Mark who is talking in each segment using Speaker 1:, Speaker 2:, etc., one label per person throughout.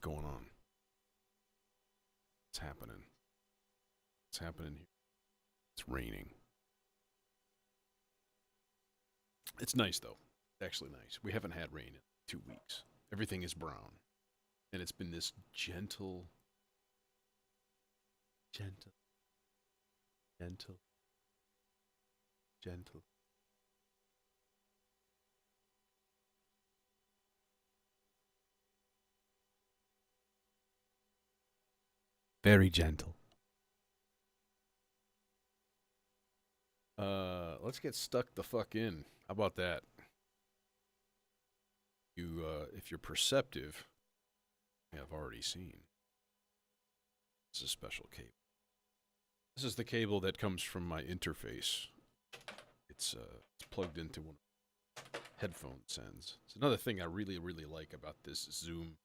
Speaker 1: going on? What's happening? What's happening here? It's raining. It's nice, though. It's actually nice. We haven't had rain in 2 weeks. Everything is brown. And it's been this gentle, gentle, gentle, gentle. Very gentle. Let's get stuck the fuck in. How about that? If you're perceptive, you have already seen. This is a special cable. This is the cable that comes from my interface. It's plugged into one of the headphone sends. It's another thing I really like about this Zoom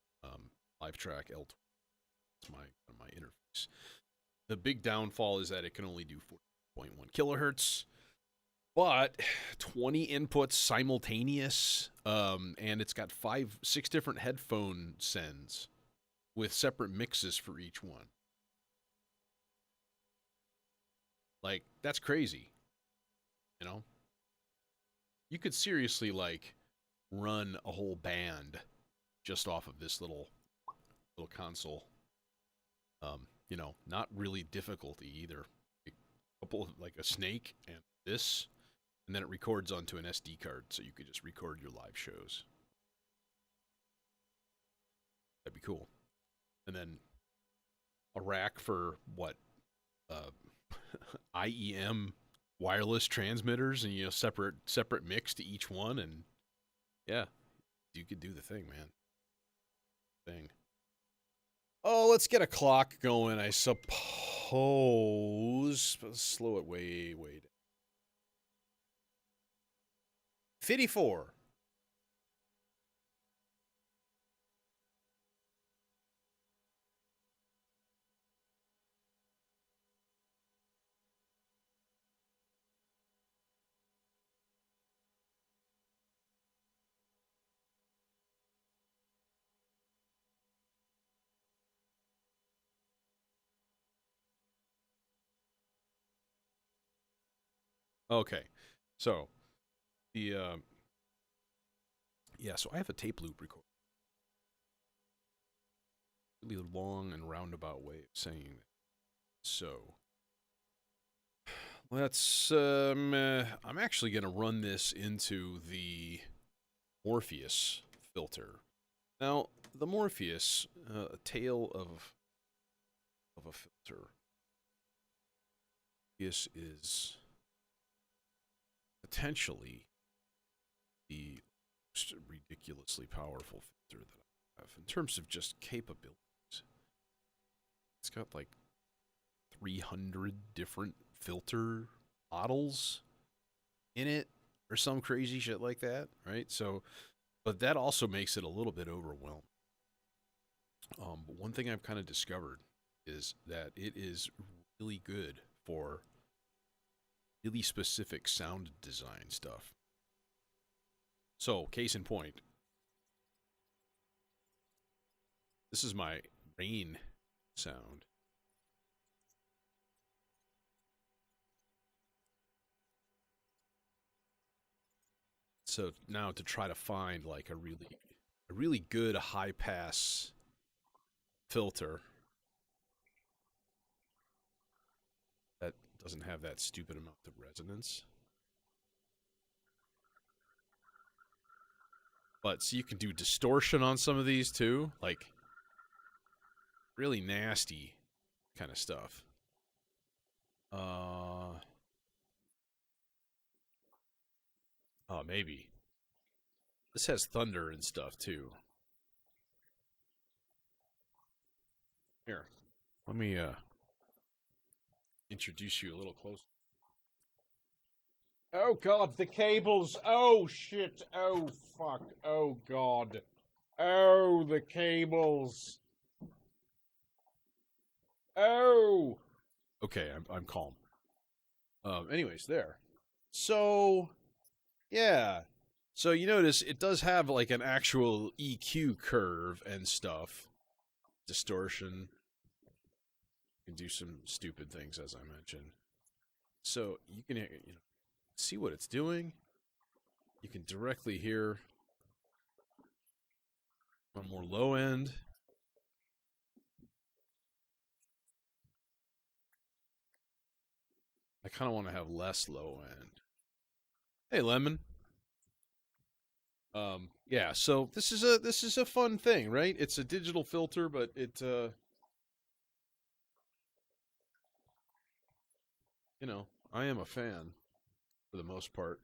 Speaker 1: LiveTrack L12. It's my interface. The big downfall is that it can only do 4.1 kilohertz, but 20 inputs simultaneous, and it's got 6 different headphone sends with separate mixes for each one. Like, that's crazy. You know? You could seriously, like, run a whole band just off of this little console. You know, not really difficulty either. A couple of, like, a snake and this, and then it records onto an SD card, so you could just record your live shows. That'd be cool. And then a rack for what? IEM wireless transmitters, and separate mix to each one, and yeah, you could do the thing, man. Oh, let's get a clock going, I suppose. Let's slow it way down. 54. Okay, so the so I have a tape loop recorder. Really long and roundabout way of saying that. So let's I'm actually gonna run this into the Morpheus filter. Now, the Morpheus, a tale of a filter. This is potentially the most ridiculously powerful filter that I have in terms of just capabilities. It's got like 300 different filter models in it or some crazy shit like that, right? So, but that also makes it a little bit overwhelming. But one thing I've kind of discovered is that it is really good for really specific sound design stuff. So, case in point, this is my rain sound. So now to try to find like a really good high pass filter that doesn't have that stupid amount of resonance. But so you can do distortion on some of these too, like really nasty kind of stuff. Oh, maybe. This has thunder and stuff too. Here, let me introduce you a little closer. Oh god, the cables! Oh shit! Oh fuck! Oh god! Oh, the cables! Oh! Okay, I'm calm. Anyways, there. So, yeah. So you notice it does have like an actual EQ curve and stuff. distortion. You can do some stupid things, as I mentioned. So you can see what it's doing. You can directly hear one more low end. I kind of want to have less low end. Hey, Lemon. Yeah, so this is a fun thing, right? It's a digital filter, but it I am a fan for the most part.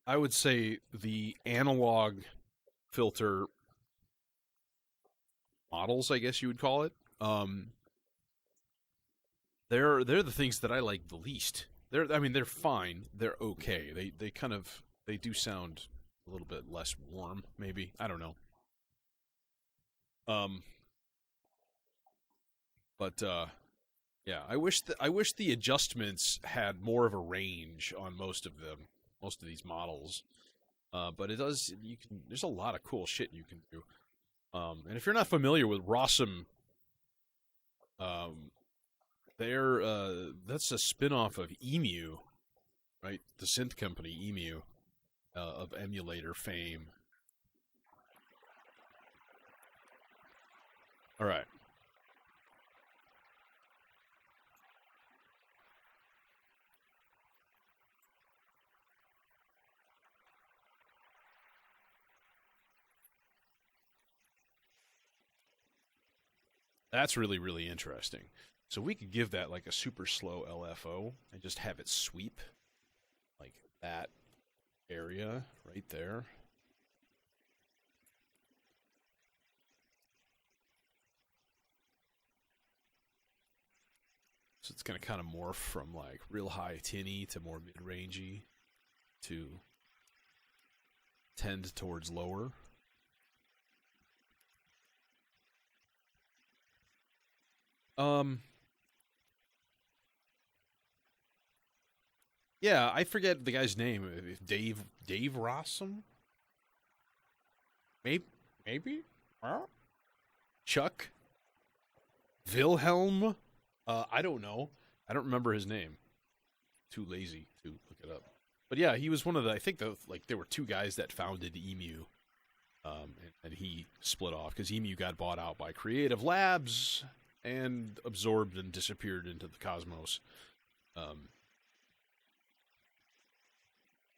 Speaker 1: I would say the analog filter models, I guess you would call it. They're the things that I like the least. They're fine. They're okay. They do sound a little bit less warm, maybe. I don't know. Um, but yeah, I wish the adjustments had more of a range on most of them, most of these models. But it does. There's a lot of cool shit you can do. And if you're not familiar with Rossum, um, that's a spin-off of Emu, right? The synth company Emu, of emulator fame. All right. That's really, really interesting. So we could give that like a super slow LFO and just have it sweep like that area right there. So it's going to kind of morph from like real high tinny to more mid-rangey to tend towards lower. Yeah, I forget the guy's name. Dave Rossum? Maybe? Chuck? Wilhelm? I don't know. I don't remember his name. Too lazy to look it up. But yeah, he was one of the. I think there were two guys that founded Emu, and he split off because Emu got bought out by Creative Labs and absorbed and disappeared into the cosmos.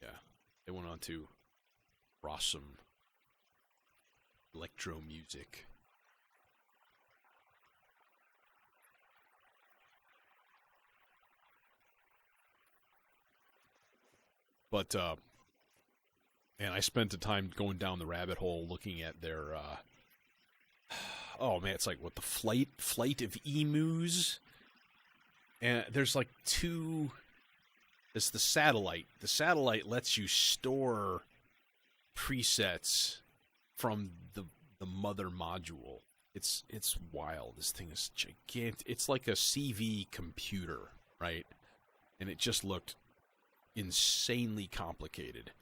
Speaker 1: Yeah, they went on to Rossum Electro Music. But and I spent the time going down the rabbit hole looking at their oh man, it's like what the flight of emus, and there's like two. It's the satellite. The satellite lets you store presets from the mother module. It's wild. This thing is gigantic. It's like a CV computer, right? And it just looked insanely complicated.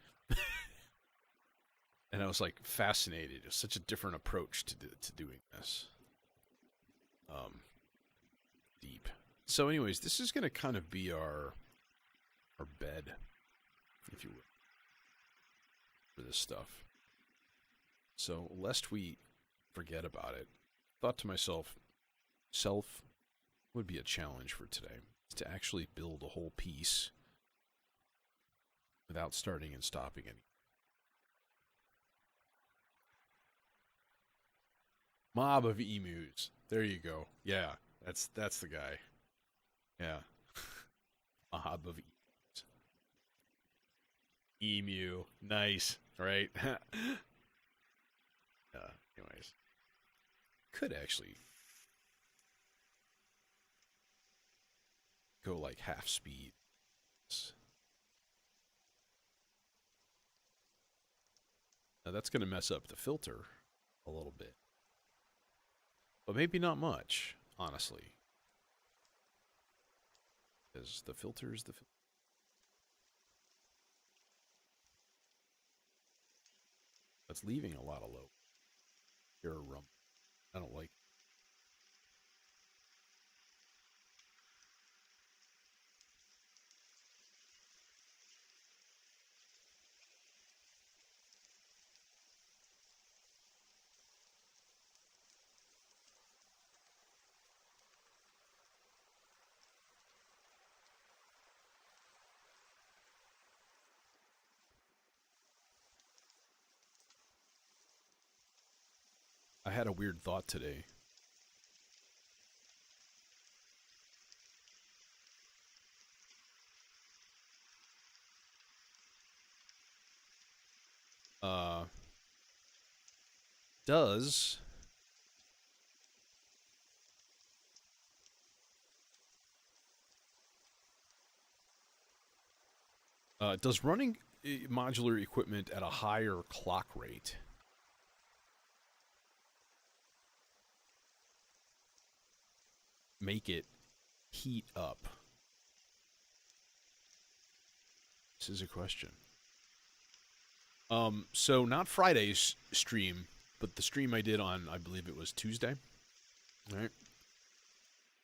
Speaker 1: And I was like fascinated. It's such a different approach to doing this. Deep. So, anyways, this is going to kind of be our bed, if you will, for this stuff. So, lest we forget about it, thought to myself, self would be a challenge for today, to actually build a whole piece without starting and stopping any. Mob of emus. There you go. Yeah, that's the guy. Yeah. Mob of emus. Emu. Nice, right? Anyways. Could actually go like half speed. Now that's going to mess up the filter a little bit. But maybe not much, honestly. Because the filter is the filter. It's leaving a lot of low air rumble. I don't like it. I had a weird thought today. Uh, does does running modular equipment at a higher clock rate make it heat up? This is a question. So not Friday's stream, but the stream I did on, I believe it was Tuesday. All right.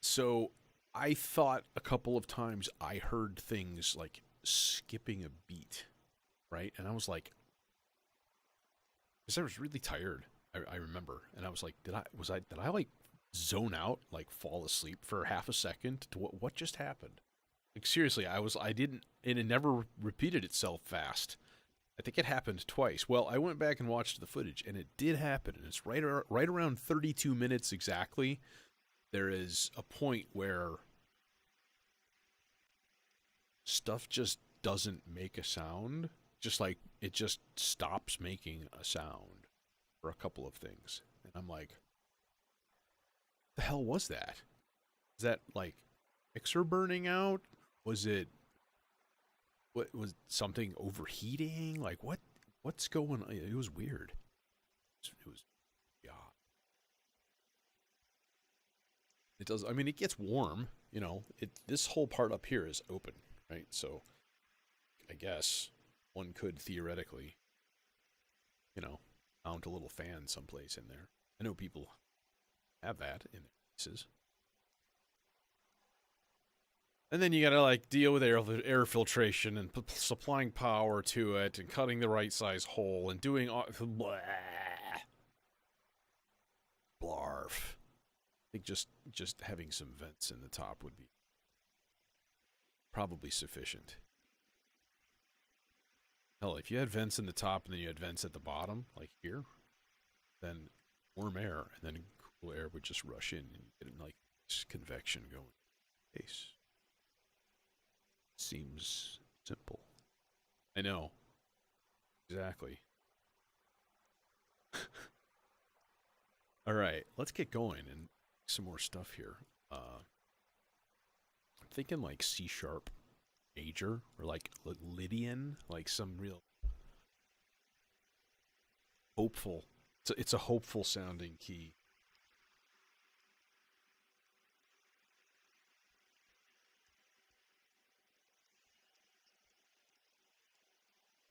Speaker 1: So I thought a couple of times I heard things like skipping a beat, right? And I was like, because I was really tired. I remember, and I was like, did I like zone out, like fall asleep for half a second to what just happened? Like seriously, I didn't, and it never repeated itself fast. I think it happened twice. Well, I went back and watched the footage, and it did happen. And it's right around 32 minutes exactly. There is a point where stuff just doesn't make a sound. Just like it just stops making a sound for a couple of things. And I'm like, the hell was that? Is that like mixer burning out? Was it, what was something overheating? Like what's going on? It was weird. It was, yeah. It does. I mean, it gets warm. You know, this whole part up here is open, right? So I guess one could theoretically, you know, mount a little fan someplace in there. I know people have that in their places. And then you gotta like deal with air filtration and supplying power to it and cutting the right size hole and doing blah. Blarf. I think just having some vents in the top would be probably sufficient. Hell, if you had vents in the top and then you had vents at the bottom, like here, then warm air and then cool air would just rush in and you get like this convection going. Case. Seems simple. I know. Exactly. All right, let's get going and some more stuff here. I'm thinking like C sharp major or like Lydian, like some real hopeful. It's a hopeful sounding key.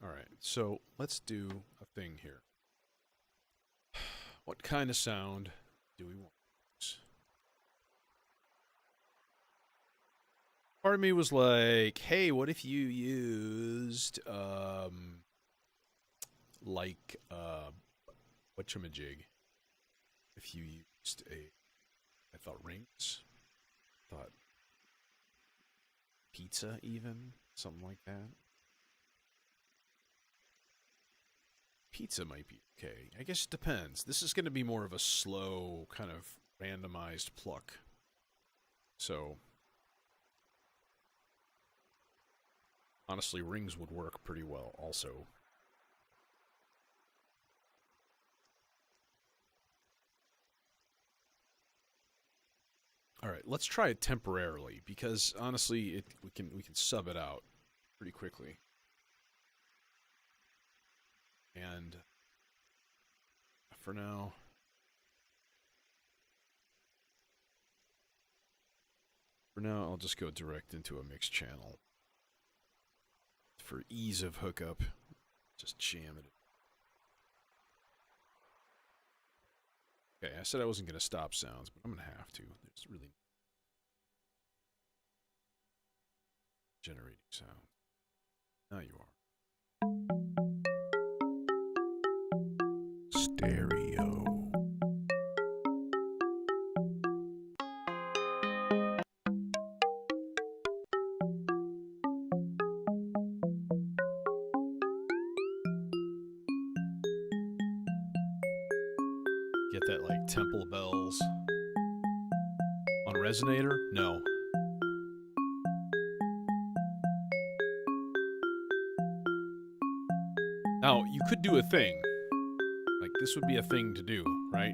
Speaker 1: All right, so let's do a thing here. What kind of sound do we want? Part of me was like, hey, what if you used, like, whatchamajig? If you used I thought rings, thought pizza even, something like that. Pizza might be okay. I guess it depends. This is going to be more of a slow, kind of randomized pluck. So, honestly, rings would work pretty well also. All right, let's try it temporarily because honestly, we can sub it out pretty quickly. And for now, I'll just go direct into a mixed channel. For ease of hookup, just jam it. Okay, I said I wasn't going to stop sounds, but I'm going to have to. There's really generating sound. Now you are. Stereo. Get that like temple bells on resonator? No. Now, you could do a thing. Like, this would be a thing to do, right?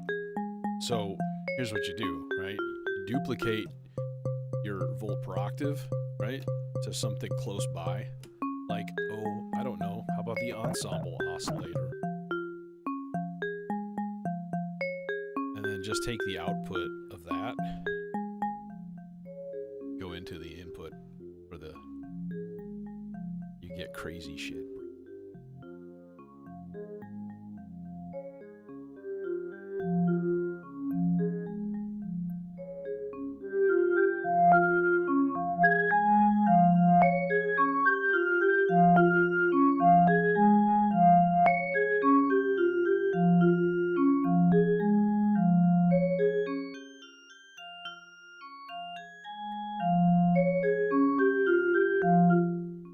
Speaker 1: So, here's what you do, right? You duplicate your volt per octave, right? To something close by. Like, oh, I don't know. How about the ensemble oscillator? And then just take the output of that. Go into the input for the... You get crazy shit.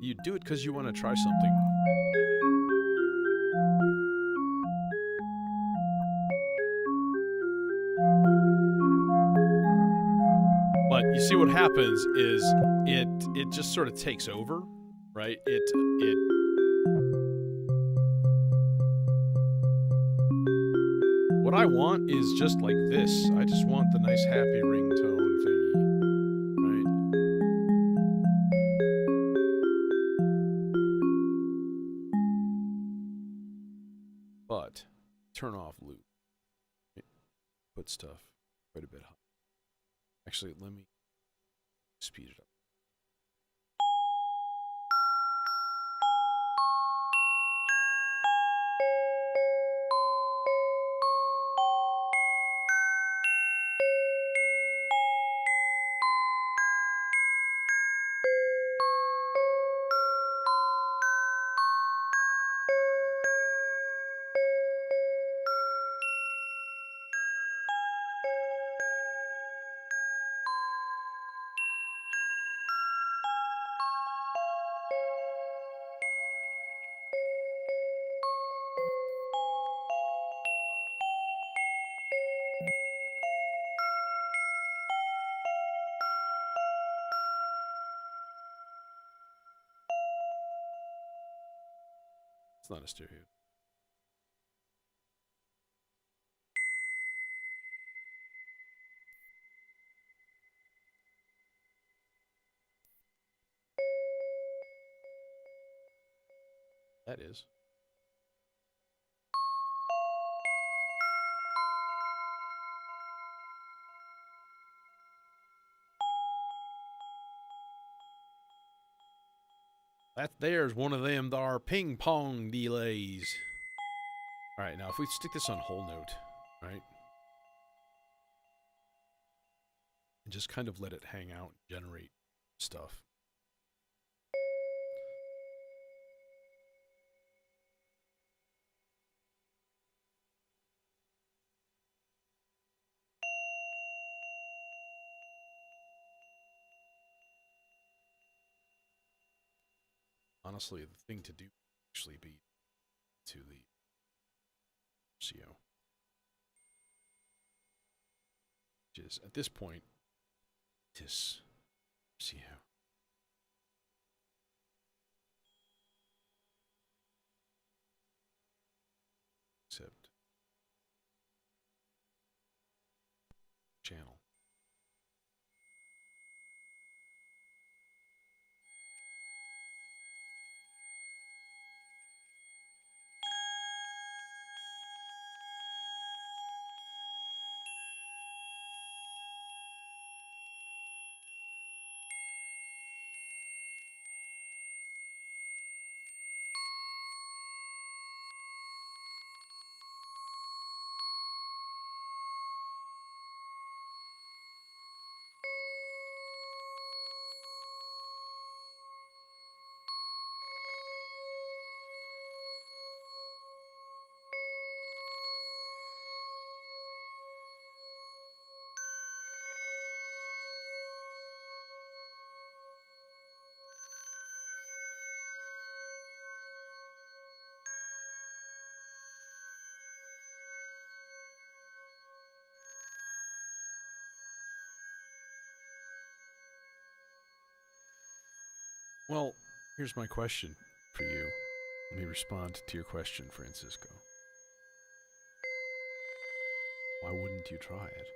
Speaker 1: You do it because you want to try something. But you see what happens is it just sort of takes over, right? What I want is just like this. I just want the nice happy ringtone thingy, right? But turn off loop. Put stuff quite a bit higher. Actually, let me speed it up. It's not a stereo. That is. That there's one of them there ping pong delays. Alright, now if we stick this on whole note, right? And just kind of let it hang out, generate stuff. Honestly, the thing to do would actually be to the CO. Which is, at this point, this CO. Except channel. Well, here's my question for you. Let me respond to your question, Francisco. Why wouldn't you try it?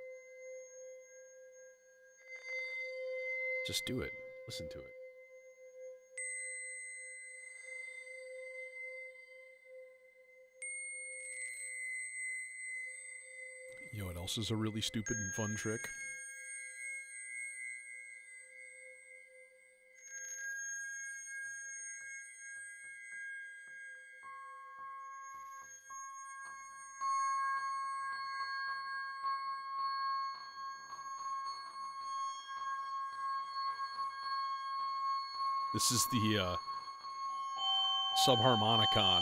Speaker 1: Just do it. Listen to it. You know what else is a really stupid and fun trick? This is the subharmonicon.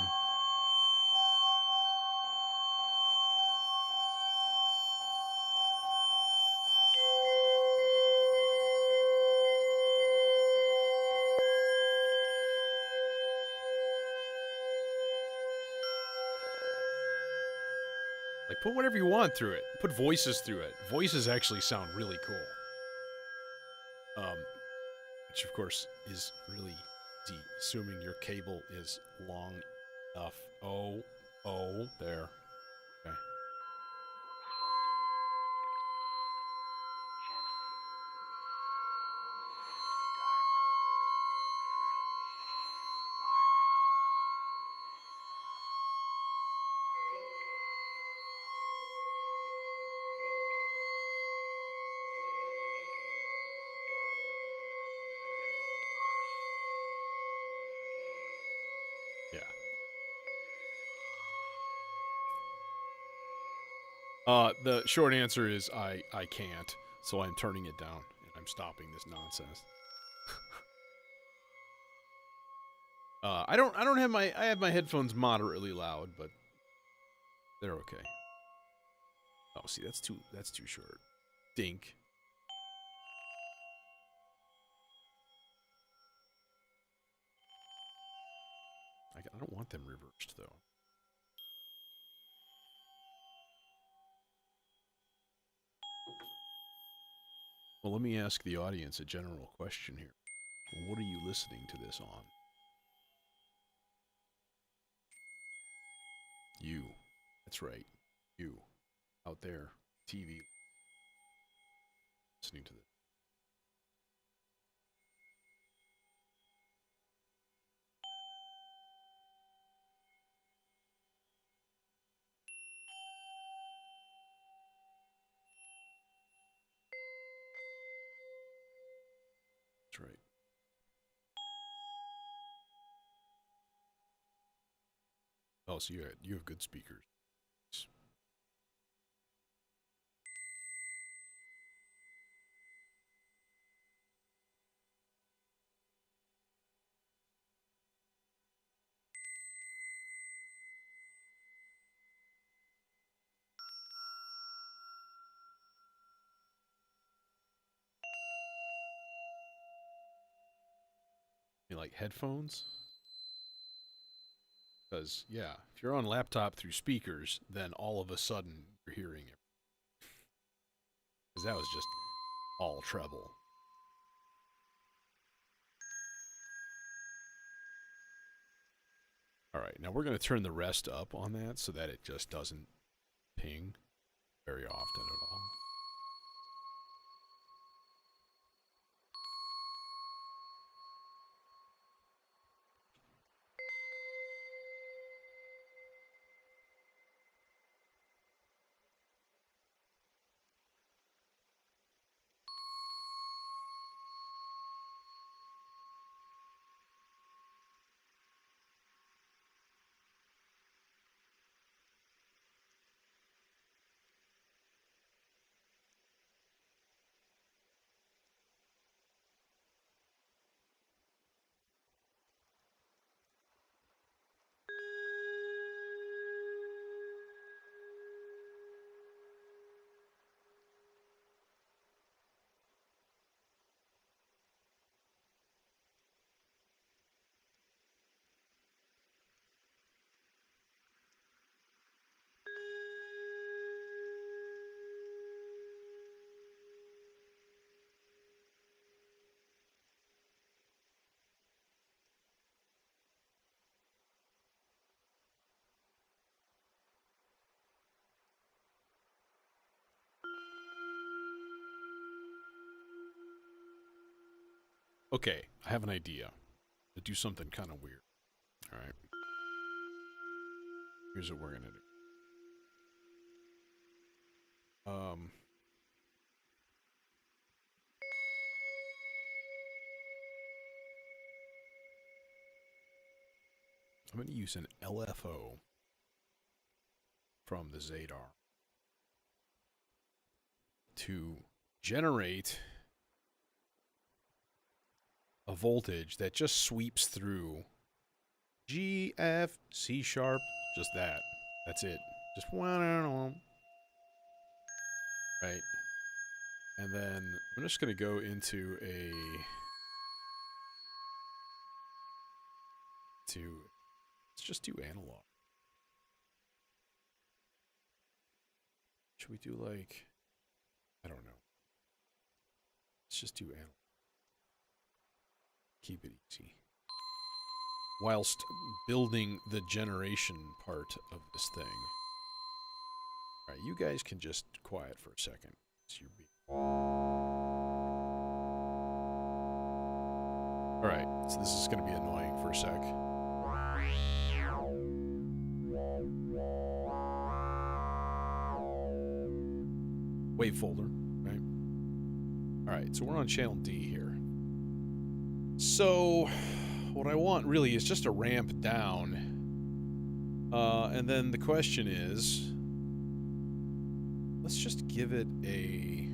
Speaker 1: Like, put whatever you want through it. Put voices through it. Voices actually sound really cool. Which, of course, is really easy, assuming your cable is long enough. Oh, there. Okay. Yeah. The short answer is I can't, so I'm turning it down and I'm stopping this nonsense. I don't have I have my headphones moderately loud, but they're okay. Oh, see, that's too short. Dink. I don't want them reversed though. Well, let me ask the audience a general question here. What are you listening to this on? You. That's right. You. Out there. TV. Listening to this. That's right. Oh, so you have good speakers. You like headphones? Because, yeah, if you're on laptop through speakers, then all of a sudden you're hearing it. Because that was just all treble. All right, now we're going to turn the rest up on that so that it just doesn't ping very often at all. Okay, I have an idea. To do something kind of weird. All right. Here's what we're gonna do. I'm gonna use an LFO from the Zadar to generate a voltage that just sweeps through G, F, C sharp, just that. That's it. Just right. And then I'm just going to go into let's just do analog. Should we do like, I don't know. Let's just do analog. Keep it easy. Whilst building the generation part of this thing. Alright, you guys can just quiet for a second. It's your beat. Alright, so this is going to be annoying for a sec. Wave folder, right? Alright, so we're on channel D here. So, what I want really is just a ramp down. And then the question is, let's just give it a...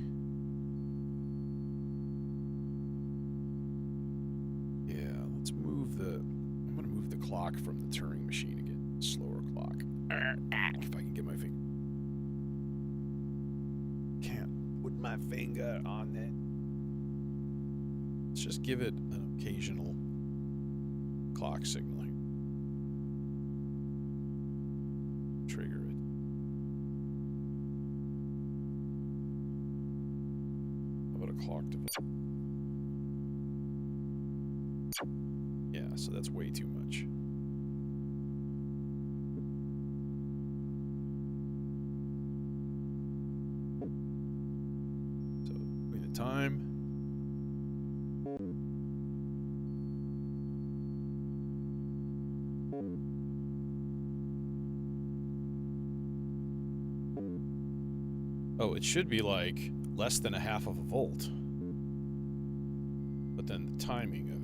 Speaker 1: Yeah, let's move the... I'm going to move the clock from the Turing machine again. Slower clock. If I can get my finger... Can't put my finger on it. Let's just give it an occasional clock signaling. Trigger it. How about a clock device? Yeah, so that's way too much. So, between the time. Oh, it should be like less than a half of a volt. But then the timing of it.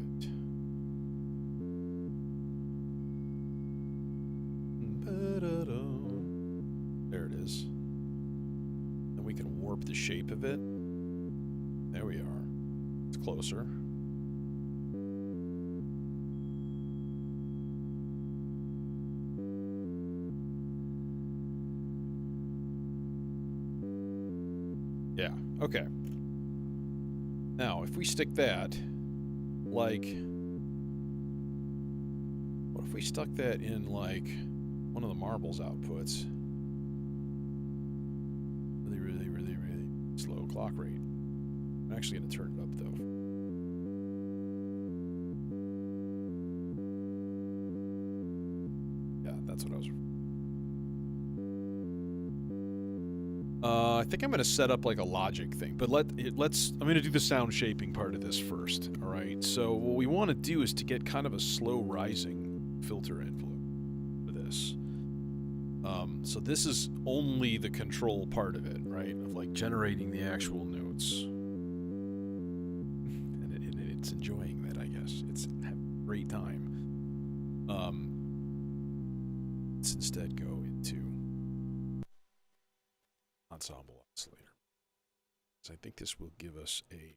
Speaker 1: There it is. And we can warp the shape of it. There we are. It's closer. Yeah, okay. Now, if we stick that, like... What if we stuck that in, like, one of the marbles outputs? Really slow clock rate. I'm actually going to turn it up, though. Yeah, that's what I was... I think I'm going to set up like a logic thing, but let's, I'm going to do the sound shaping part of this first, all right? So what we want to do is to get kind of a slow rising filter envelope for this. So this is only the control part of it, right? Of like generating the actual notes. And it's enjoying that, I guess. It's having a great time. Let's instead go into ensemble oscillator. So I think this will give us a,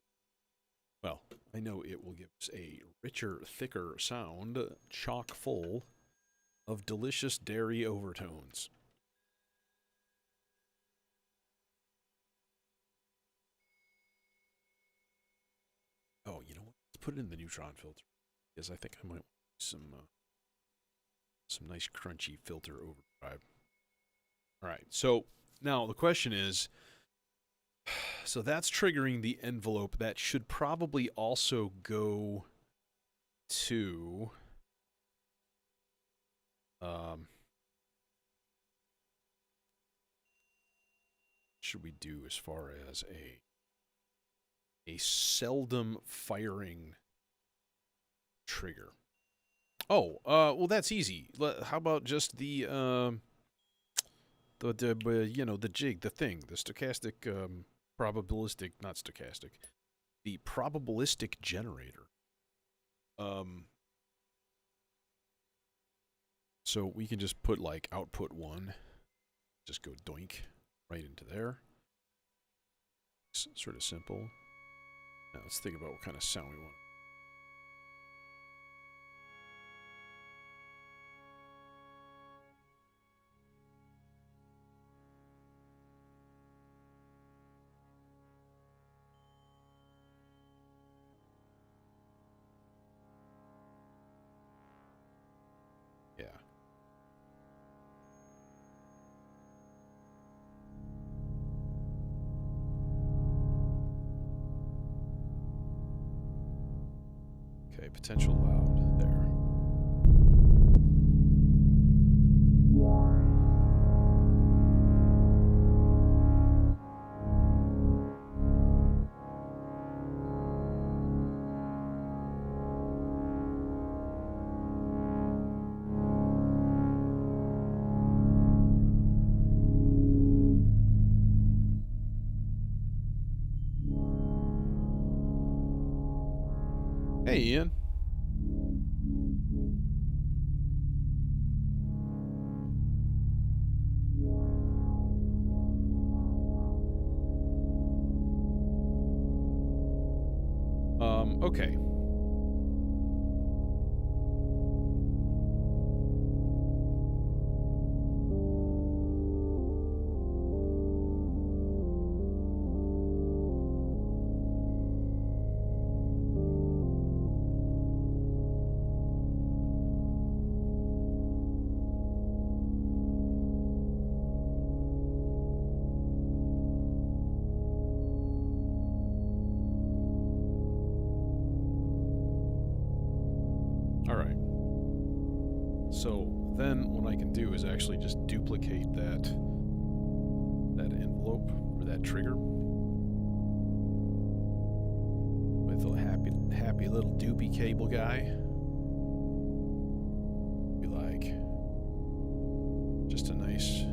Speaker 1: well, I know it will give us a richer, thicker sound, chock full of delicious dairy overtones. Oh, you know what? Let's put it in the neutron filter, because I think I might want some nice crunchy filter overdrive. All right, so now the question is, so that's triggering the envelope. That should probably also go to should we do as far as a seldom firing trigger. Oh, well, that's easy. How about just the you know, the jig, the thing, the stochastic, probabilistic, not stochastic, the probabilistic generator. So we can just put like output 1, just go doink right into there. It's sort of simple. Now let's think about what kind of sound we want. Yeah. Okay, potential loud there. Hey, Ian. Okay. All right. So then what I can do is actually just duplicate that envelope or that trigger with a happy little doopy cable guy. Be like just a nice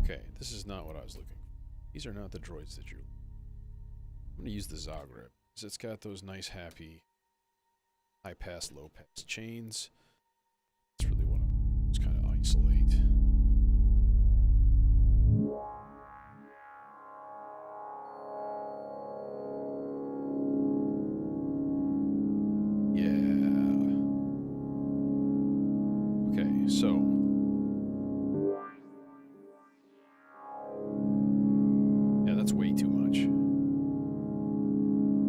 Speaker 1: Okay, this is not what I was looking for. These are not the droids that you're... I'm going to use the Zagreb, because it's got those nice, happy, high-pass, low-pass chains. That's really what I'm just kind of isolate. Yeah. Okay, so... yeah, that's way too much.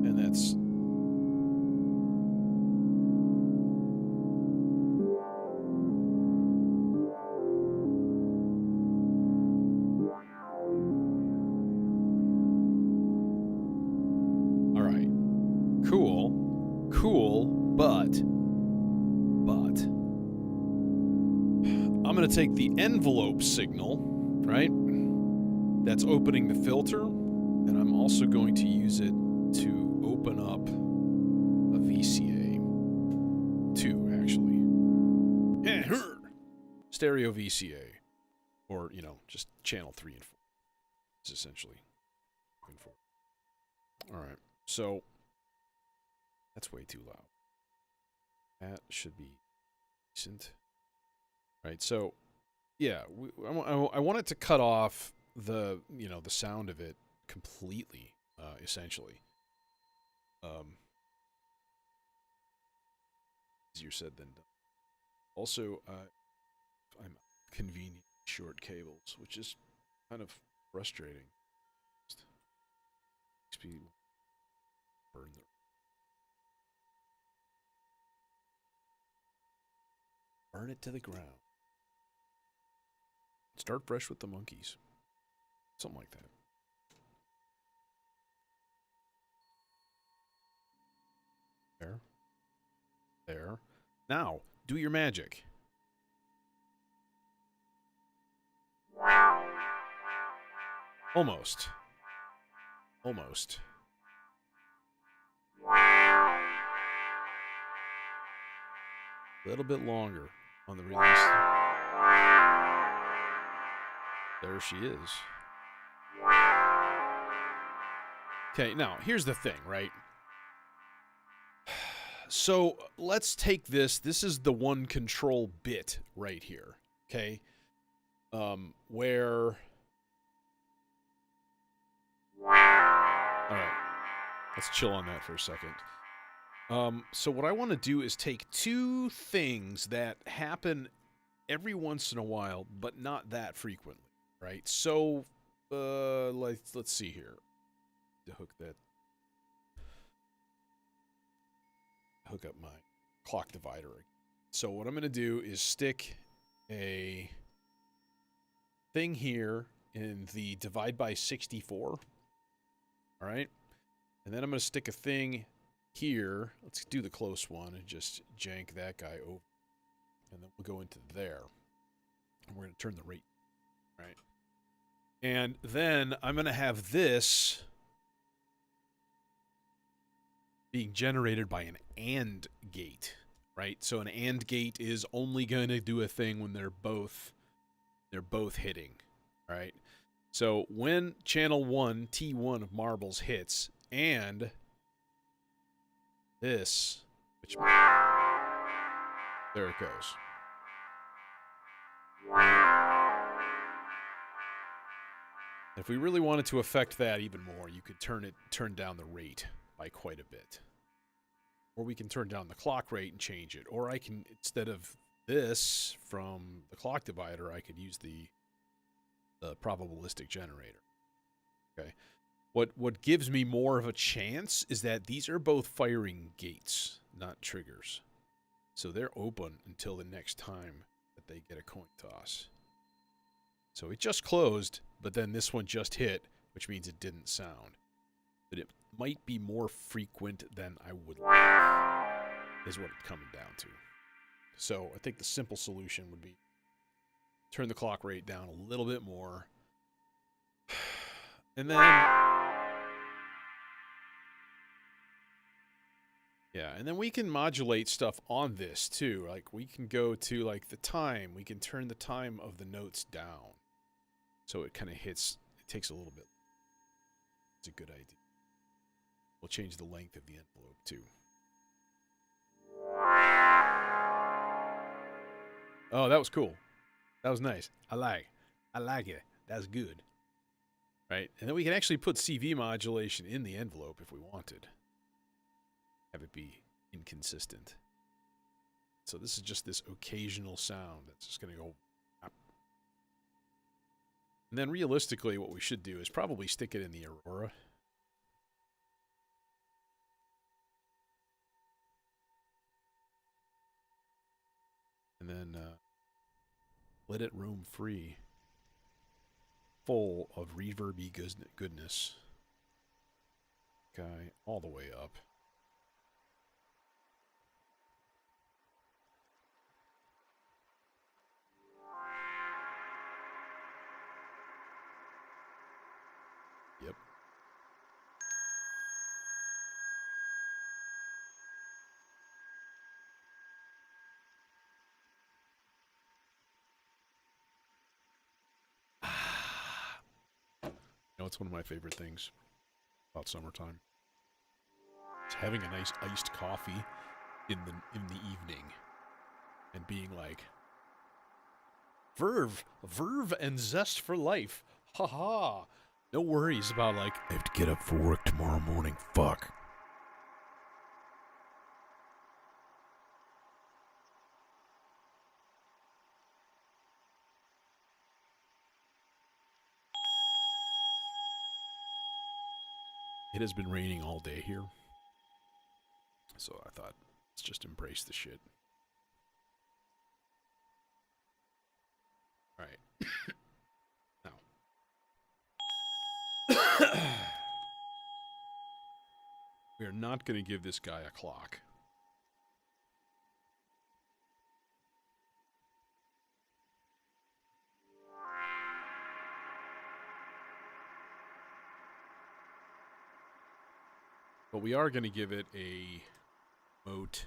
Speaker 1: And that's... Alright. Cool. Cool, but... I'm going to take the envelope signal, right? That's opening the filter, and I'm also going to use it to open up a VCA. 2, actually. Stereo VCA. Or, you know, just channel 3 and 4. Is essentially looking for. Alright, so that's way too loud. That should be decent. Right, so yeah, I want it to cut off the, you know, the sound of it completely, essentially. Easier said than done. Also, I'm convenient short cables, which is kind of frustrating. Just makes me burn the... burn it to the ground. Start fresh with the monkeys. Something like that. There. There. Now, do your magic. Almost. Almost. A little bit longer on the release. There she is. Okay, now, here's the thing, right? So, let's take this. This is the one control bit right here, okay? Where... Alright. Let's chill on that for a second. So what I want to do is take two things that happen every once in a while, but not that frequently, right? So, let's see here. To hook up my clock divider. So what I'm going to do is stick a thing here in the divide by 64. All right. And then I'm going to stick a thing here. Let's do the close one and just jank that guy over. And then we'll go into there. And we're going to turn the rate. Right. And then I'm going to have this being generated by an AND gate, right? So an AND gate is only going to do a thing when they're both hitting, right? So when channel 1, T1 of marbles hits, and this, which there it goes. If we really wanted to affect that even more, you could turn down the rate by quite a bit. Or we can turn down the clock rate and change it. Or I can, instead of this from the clock divider, I could use the probabilistic generator. Okay. What gives me more of a chance is that these are both firing gates, not triggers. So they're open until the next time that they get a coin toss. So it just closed, but then this one just hit, which means it didn't sound. But it might be more frequent than I would like, is what it's coming down to. So I think the simple solution would be turn the clock rate down a little bit more. And then... yeah, and then we can modulate stuff on this too. Like we can go to like the time. We can turn the time of the notes down. So it kind of hits, it takes a little bit. It's a good idea. We'll change the length of the envelope too. Oh, that was cool. That was nice. I like it. That's good. Right? And then we can actually put CV modulation in the envelope if we wanted. Have it be inconsistent. So this is just this occasional sound that's just going to go. And then realistically, what we should do is probably stick it in the Aurora. And then let it roam free. Full of reverby goodness. Okay, all the way up. Yep. You know, it's one of my favorite things about summertime. It's having a nice iced coffee in the evening and being like, verve and zest for life. Ha ha. No worries about like, I have to get up for work tomorrow morning. Fuck. It has been raining all day here. So I thought, let's just embrace the shit. Alright. We are not going to give this guy a clock. But we are going to give it a moat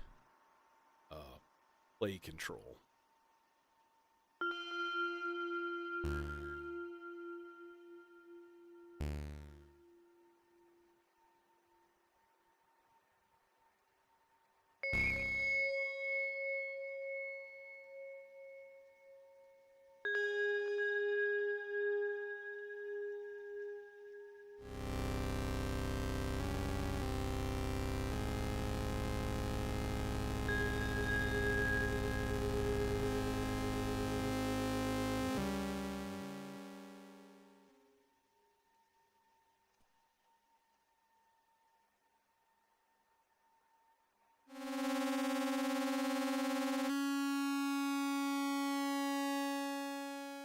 Speaker 1: play control.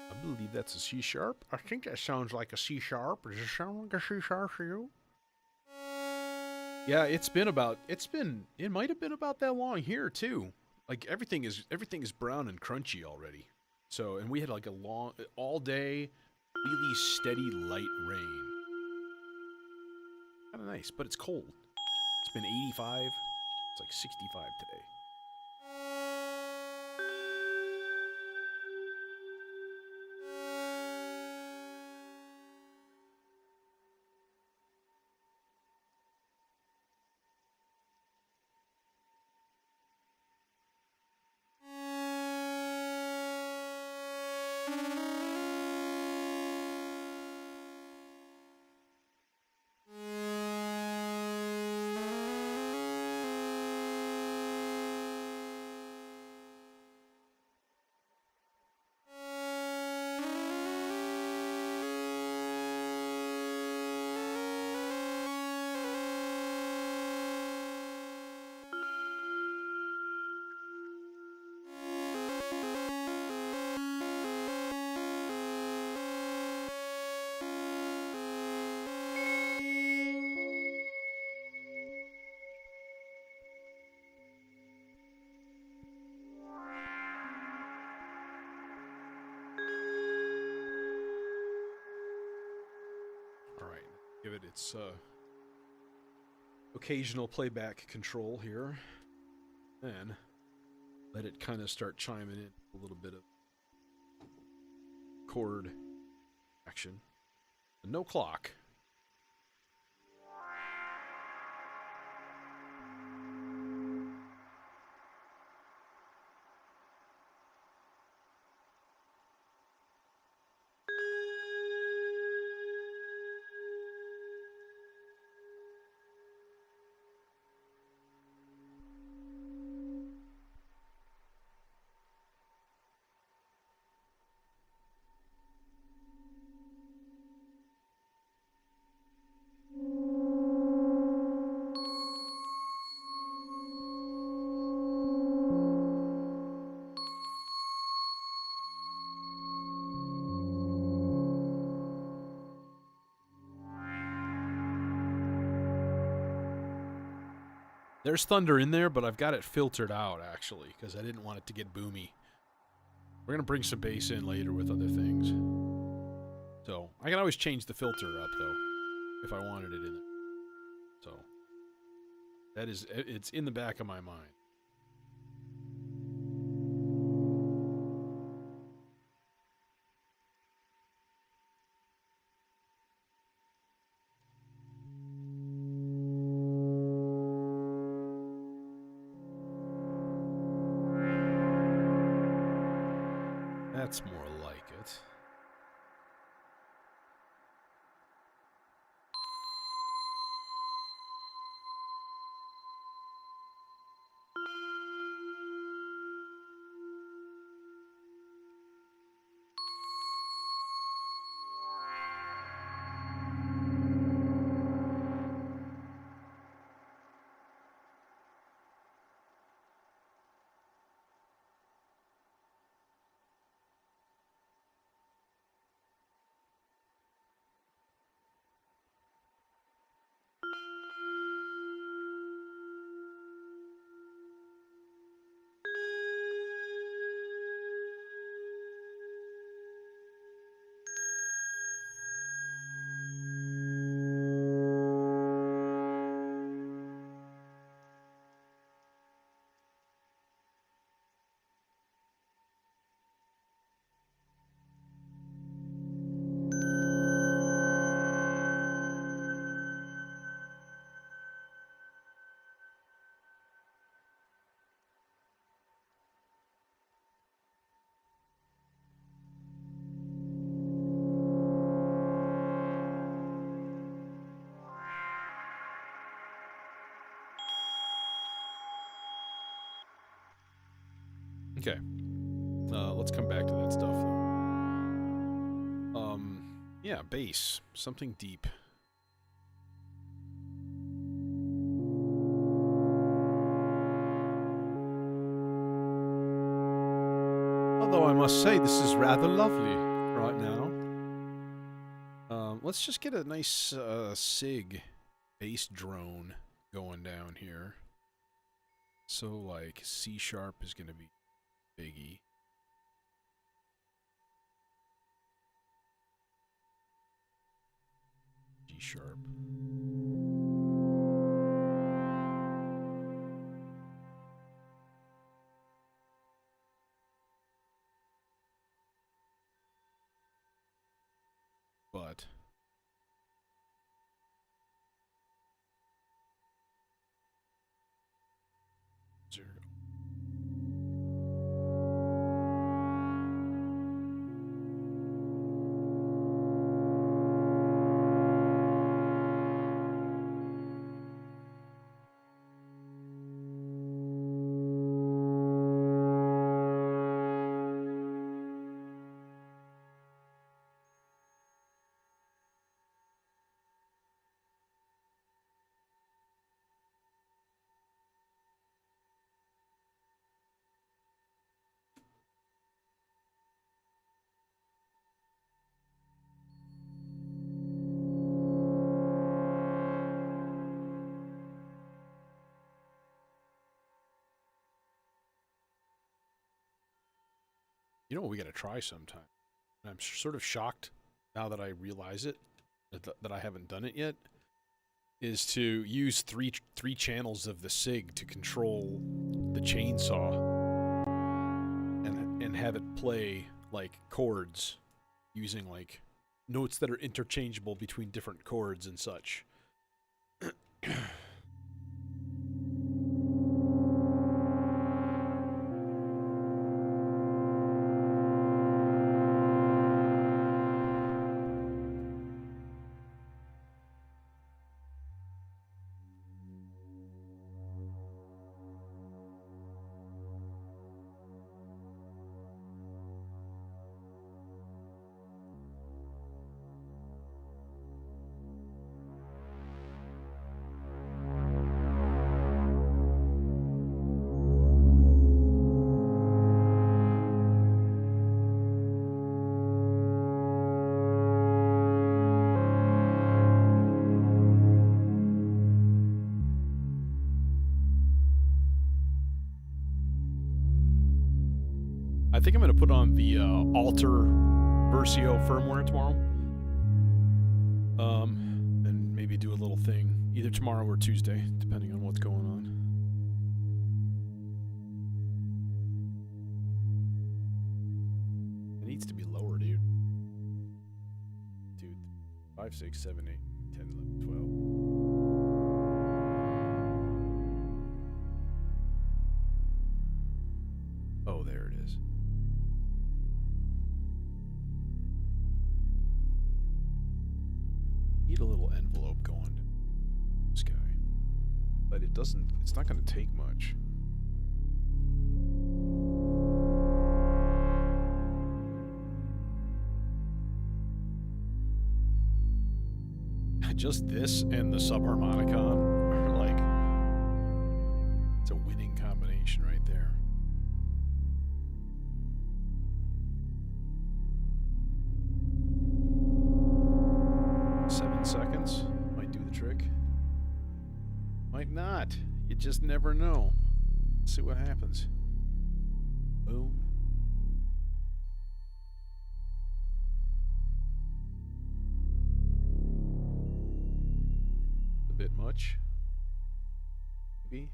Speaker 1: I believe that's a C sharp. I think that sounds like a C sharp. Does it sound like a C sharp to you? Yeah, it might have been about that long here too. Like everything is brown and crunchy already. So, and we had like a long, all day, really steady light rain. Kind of nice, but it's cold. It's been 85. It's like 65 today. Give it its occasional playback control here. Then let it kind of start chiming in a little bit of chord action. No clock. There's thunder in there, but I've got it filtered out, actually, because I didn't want it to get boomy. We're going to bring some bass in later with other things. So, I can always change the filter up, though, if I wanted it in there. So, it's in the back of my mind. That's more like it. Okay. Let's come back to that stuff, though. Yeah, bass. Something deep. Although I must say, this is rather lovely right now. Let's just get a nice SIG bass drone going down here. So, like, C sharp is going to be biggie. G sharp. But zero. You know what we got to try sometime? And I'm sort of shocked now that I realize it, that I haven't done it yet, is to use three channels of the SIG to control the chainsaw and have it play, like, chords using, like, notes that are interchangeable between different chords and such. I think I'm going to put on the Alter Versio firmware tomorrow. And maybe do a little thing either tomorrow or Tuesday, depending on what's going on. It needs to be lower, dude. Dude, 5, 6, 7, 8, 10, 11, 12. Oh, there it is. Need a little envelope going to this guy. But it's not going to take much. Just this and the subharmonicon are like, it's a winning combination right there. Seconds might do the trick. Might not. You just never know. Let's see what happens. Boom. A bit much. Maybe.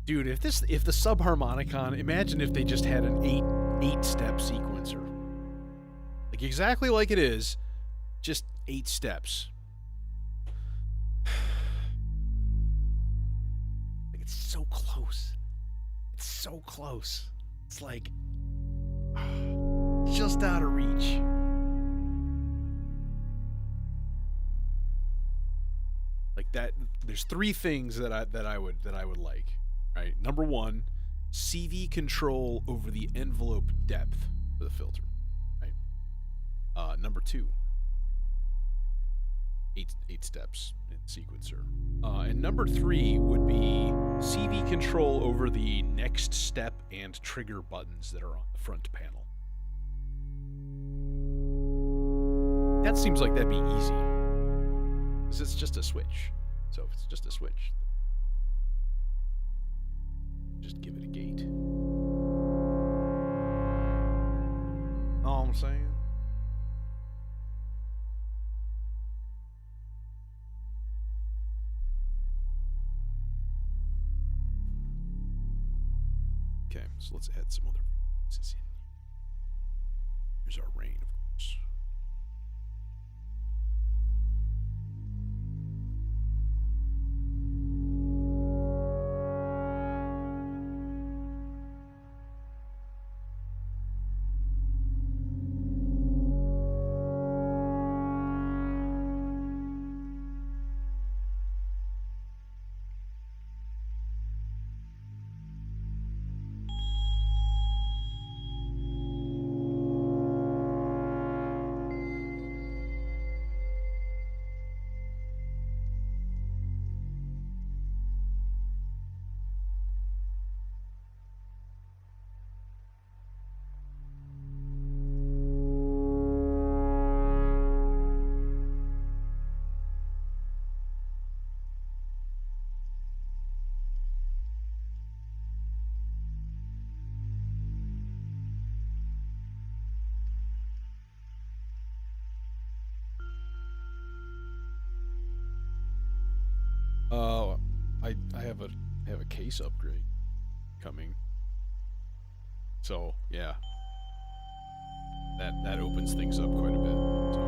Speaker 1: Dude, if the subharmonicon, imagine if they just had an eight step sequencer. Like exactly like it is, just 8 steps. Like, it's so close. It's so close. It's like just out of reach. Like that. There's 3 things that I would like. Right. Number 1, CV control over the envelope depth for the filter. Right. Number 2, 8 steps in sequencer. And number 3 would be CV control over the next step and trigger buttons that are on the front panel. That seems like that'd be easy. Because it's just a switch. So if it's just a switch, just give it a gate. Know what I'm saying? Okay, so let's add some other voices in. Here's our rain, of course. I have a case upgrade coming. So yeah, that opens things up quite a bit. So.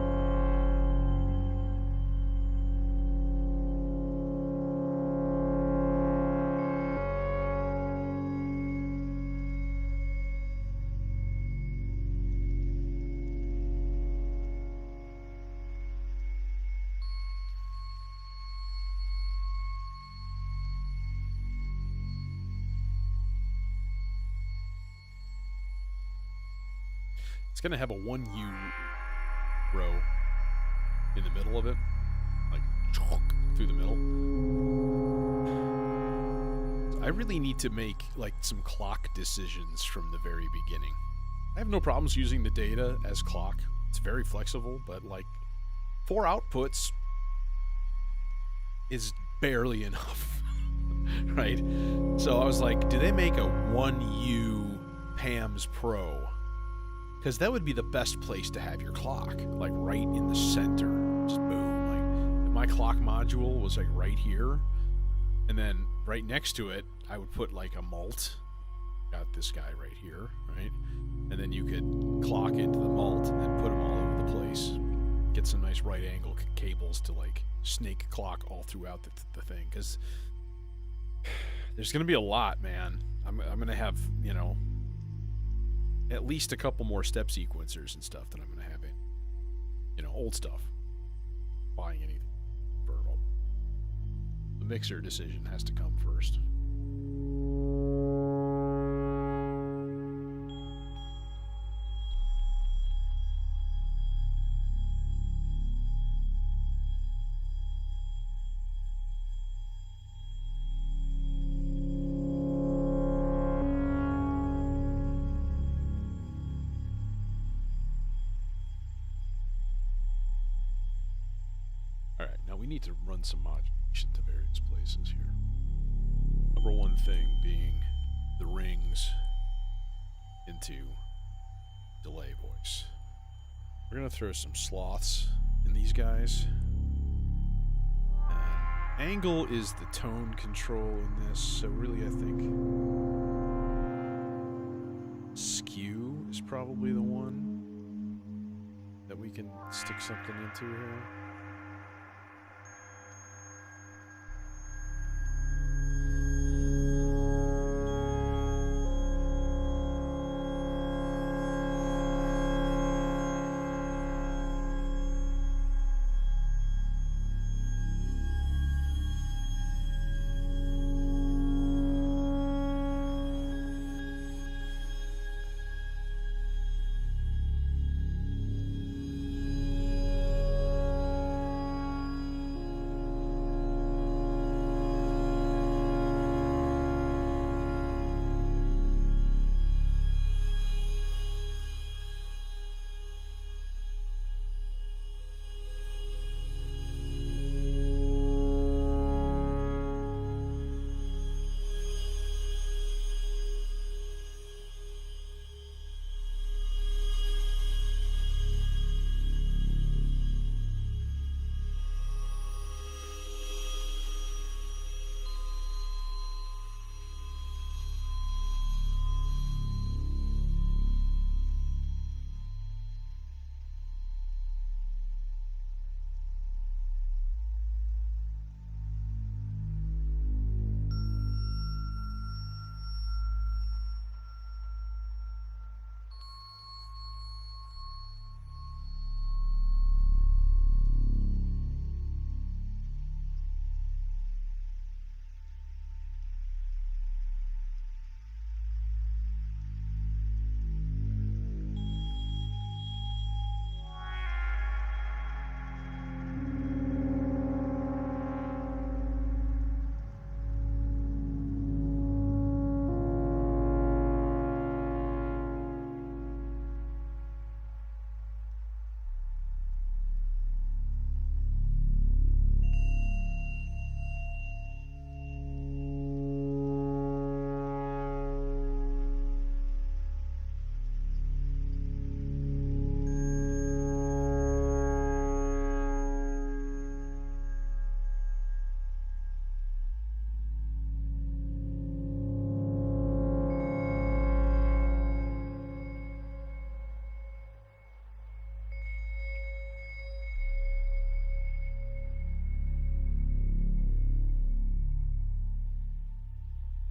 Speaker 1: It's gonna have a 1U row in the middle of it, like through the middle. I really need to make like some clock decisions from the very beginning. I have no problems using the data as clock. It's very flexible, but like 4 outputs is barely enough, right? So I was like, do they make a 1U PAMS Pro? Because that would be the best place to have your clock, like right in the center. Just boom. Like if my clock module was like right here, and then right next to it, I would put like a mult. Got this guy right here, right? And then you could clock into the mult and then put them all over the place. Get some nice right angle cables to like snake clock all throughout the thing. Because there's going to be a lot, man. I'm going to have, you know, at least a couple more step sequencers and stuff that I'm going to have in. You know, old stuff. Buying anything. The mixer decision has to come first. Need to run some modulation to various places here. Number one thing being the rings into delay voice. We're going to throw some sloths in these guys. Angle is the tone control in this, so really I think skew is probably the one that we can stick something into here.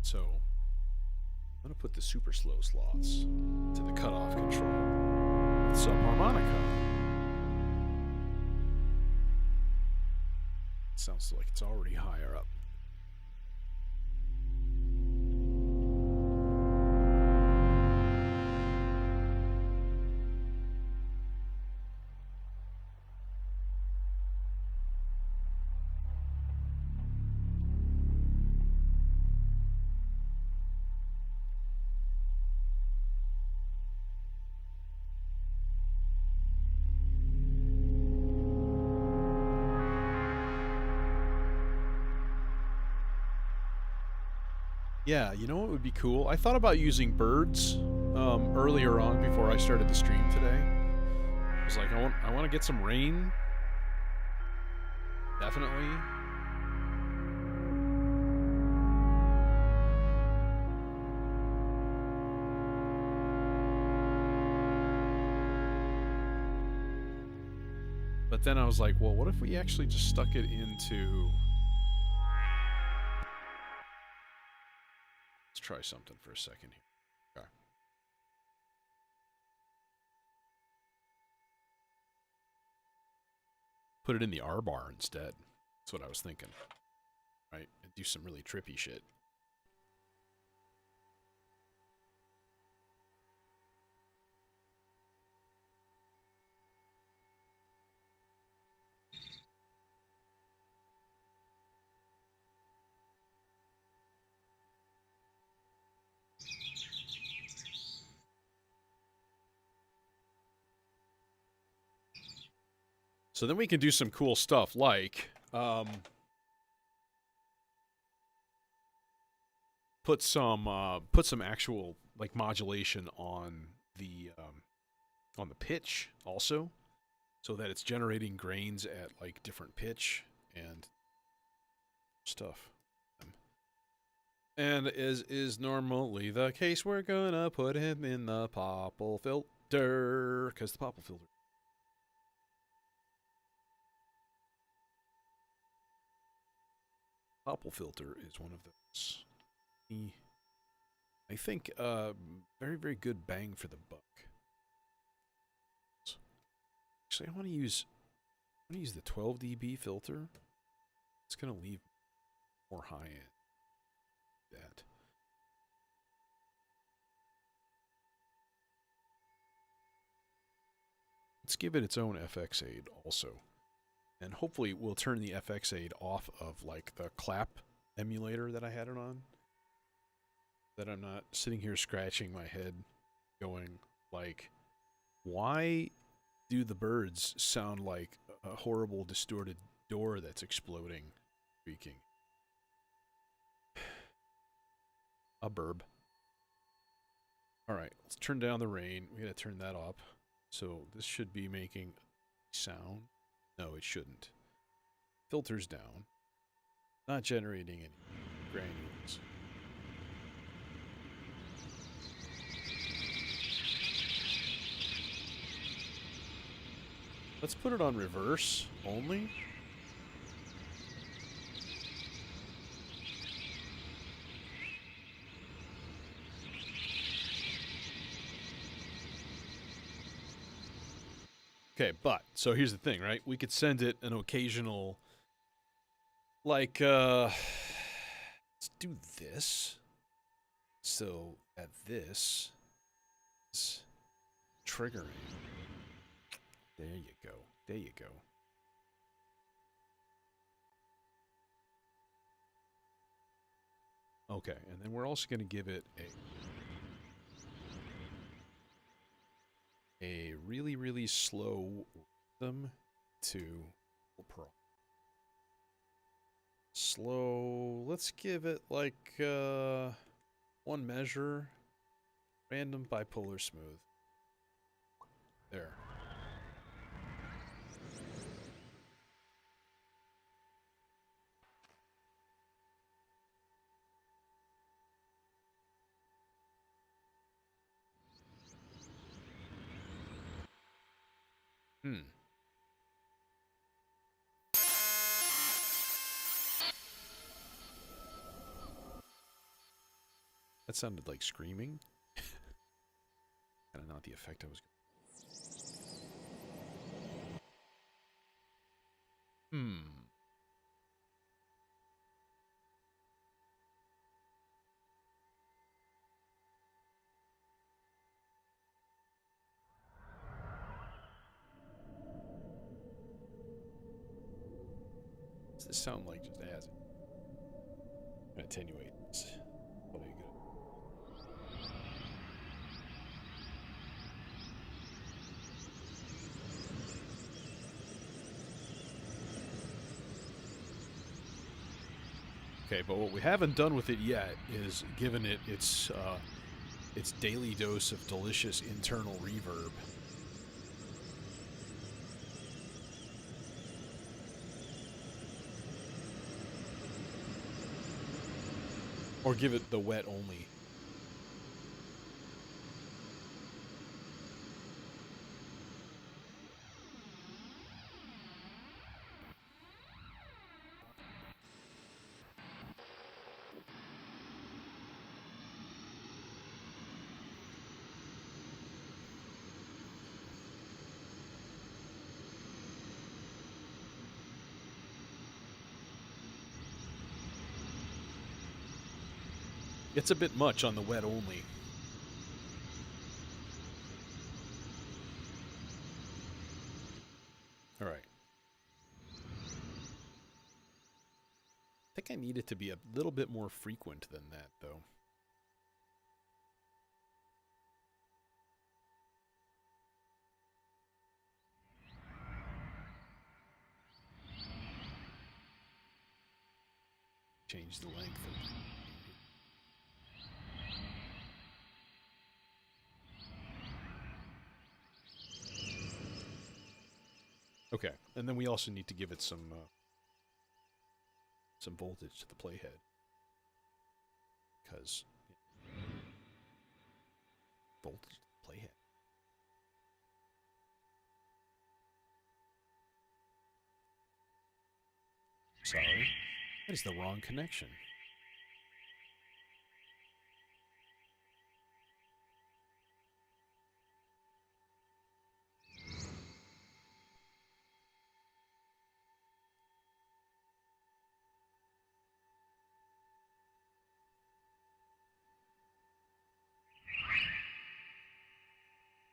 Speaker 1: So I'm going to put the super slow slots to the cutoff control with subharmonica. Sounds like it's already higher up. Yeah, you know what would be cool? I thought about using birds earlier on before I started the stream today. I was like, I want to get some rain. Definitely. But then I was like, well, what if we actually just stuck it into... Let's try something for a second here. Okay. Put it in the R bar instead. That's what I was thinking. Right? And do some really trippy shit. So then we can do some cool stuff like put some actual like modulation on the pitch also, so that it's generating grains at like different pitch and stuff. And as is normally the case, we're gonna put him in the popple filter because the popple filter Popple filter is one of those. I think very, very good bang for the buck. Actually, I want to use the 12 dB filter. It's gonna leave more high end. That. Let's give it its own FX aid also. And hopefully we'll turn the FX aid off of like the clap emulator that I had it on. That I'm not sitting here scratching my head going like, why do the birds sound like a horrible distorted door that's exploding, speaking? A burb. Alright, let's turn down the rain. We gotta turn that up. So this should be making sound. No, it shouldn't. Filters down. Not generating any granules. Let's put it on reverse only. Okay, but, so here's the thing, right? We could send it an occasional, like, let's do this. So, at this is triggering. There you go. There you go. Okay, and then we're also going to give it a really, really slow rhythm to slow. Let's give it like one measure, random bipolar smooth. There. That sounded like screaming. Kind of not the effect I was going. What's this sound like just as it? Attenuate this. Probably good. Okay, but what we haven't done with it yet is given it its daily dose of delicious internal reverb. Or give it the wet only. It's a bit much on the wet only. All right. I think I need it to be a little bit more frequent than that, though. Change the length of it. Okay, and then we also need to give it some voltage to the playhead, because voltage to the playhead. Sorry. That is the wrong connection.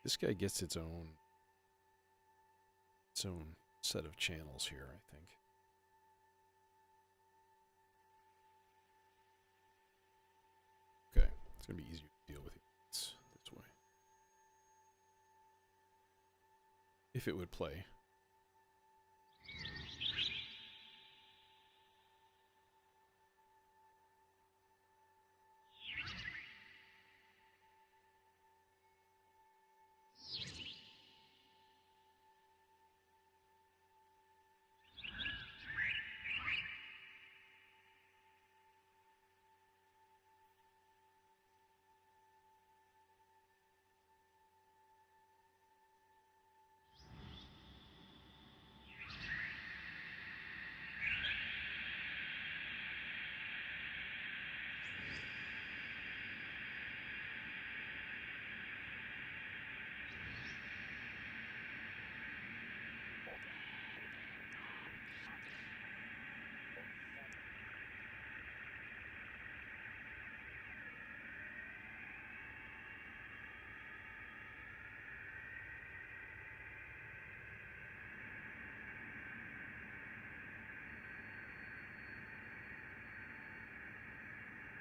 Speaker 1: This guy gets its own set of channels here, I think. Okay, it's going to be easier to deal with this way. If it would play.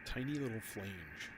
Speaker 1: Tiny little flange.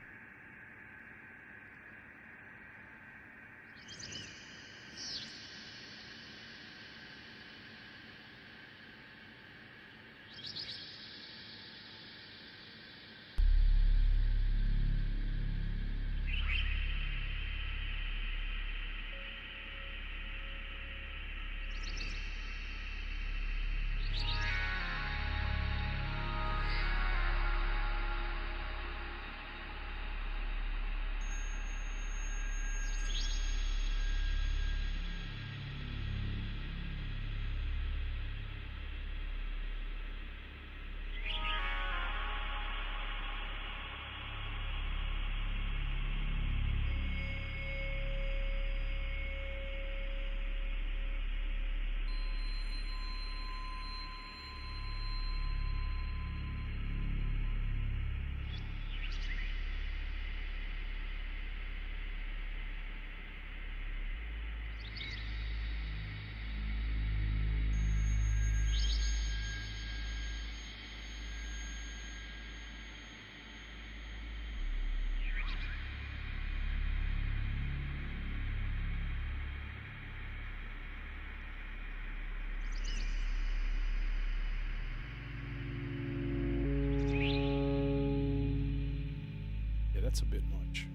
Speaker 1: That's a bit much.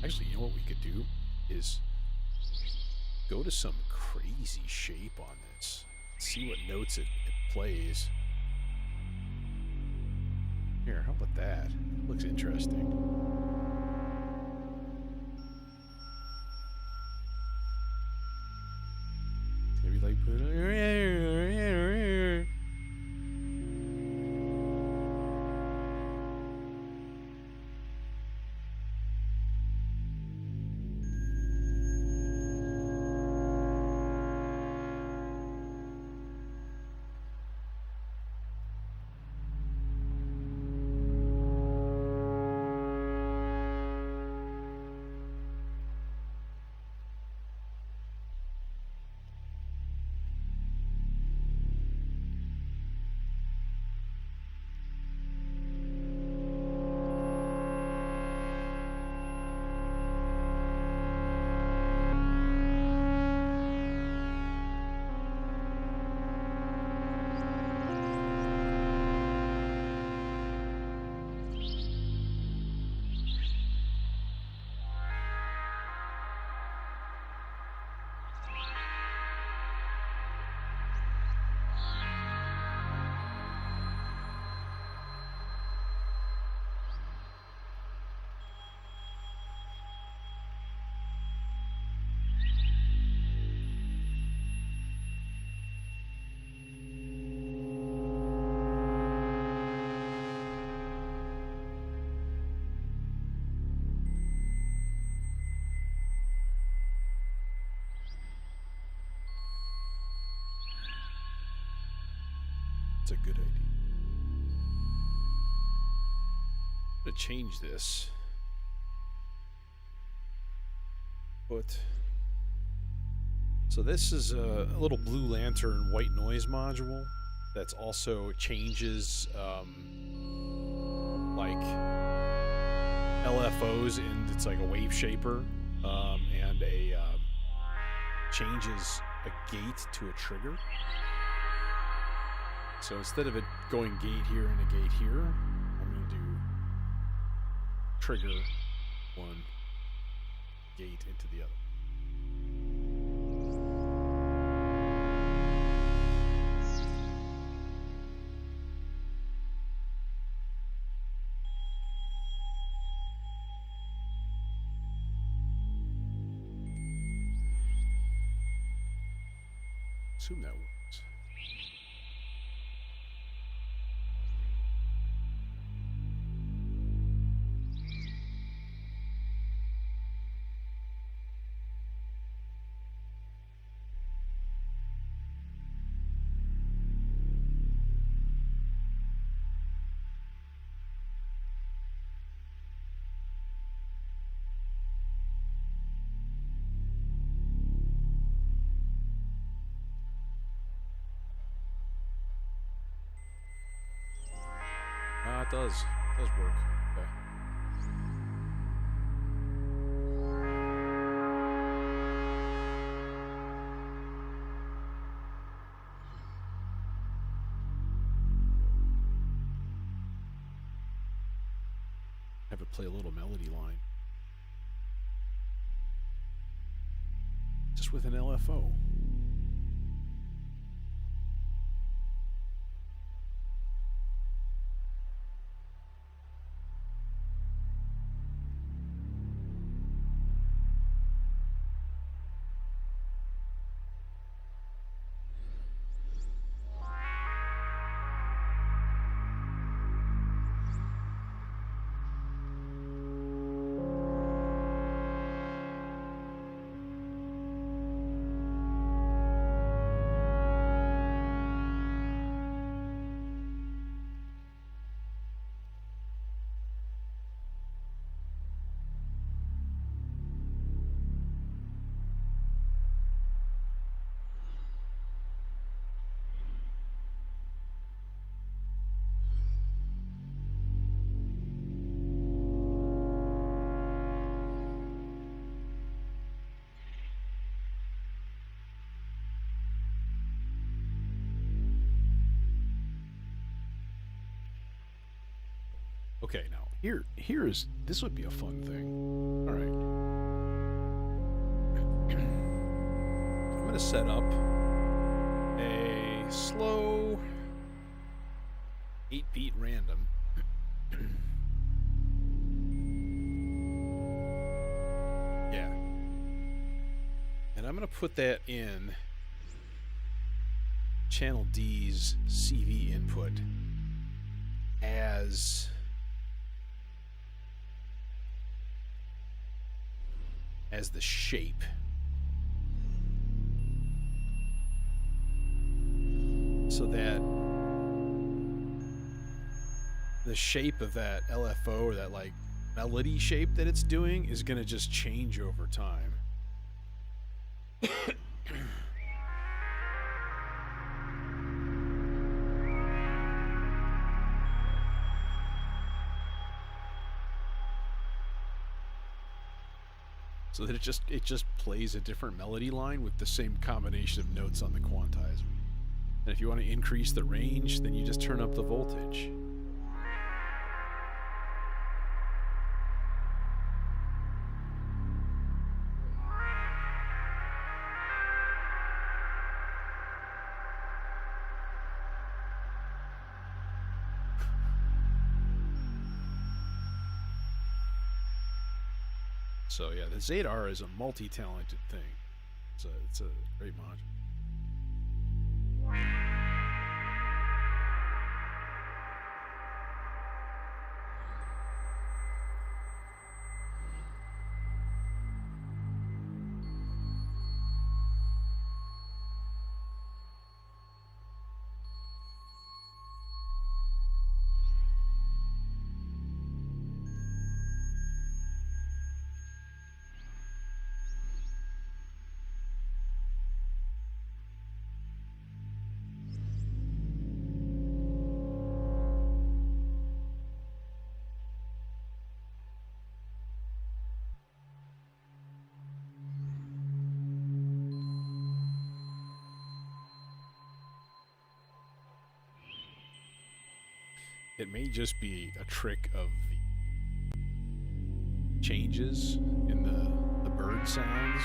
Speaker 1: Actually, you know what we could do is go to some crazy shape on this. See what notes it plays. Here, how about that? Looks interesting. Maybe like put That's a good idea. I'm gonna change this. But so this is a little Blue Lantern white noise module that's also changes like LFOs, and it's like a wave shaper, and a changes a gate to a trigger. So instead of it going gate here and a gate here, I'm going to do trigger one, gate into the other. Assume that works. It does. It does work. Okay. Have it play a little melody line. Just with an LFO. Okay, now this would be a fun thing. All right. I'm going to set up a slow 8-beat random. Yeah. And I'm going to put that in channel D's CV input as the shape. So that the shape of that LFO, or that like melody shape that it's doing, is going to just change over time. So that it just plays a different melody line with the same combination of notes on the quantizer. And if you want to increase the range, then you just turn up the voltage. So yeah, the Zadar is a multi-talented thing. It's a great module. It may just be a trick of the changes in the bird sounds.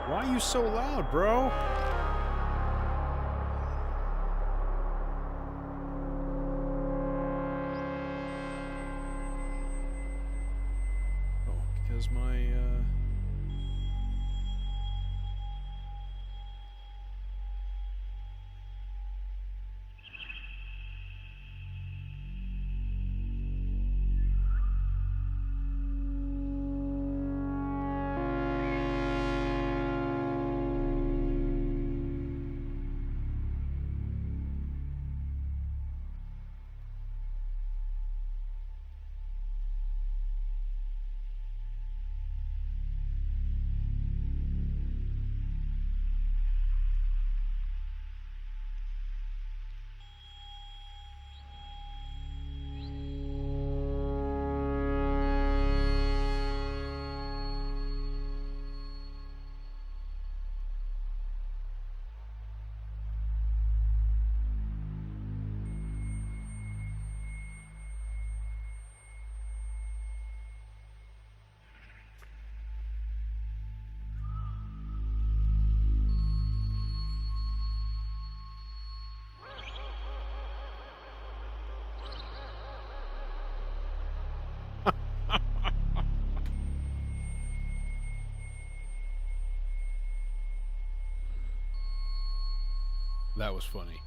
Speaker 1: Why are you so loud, bro? Oh, because my, that was funny.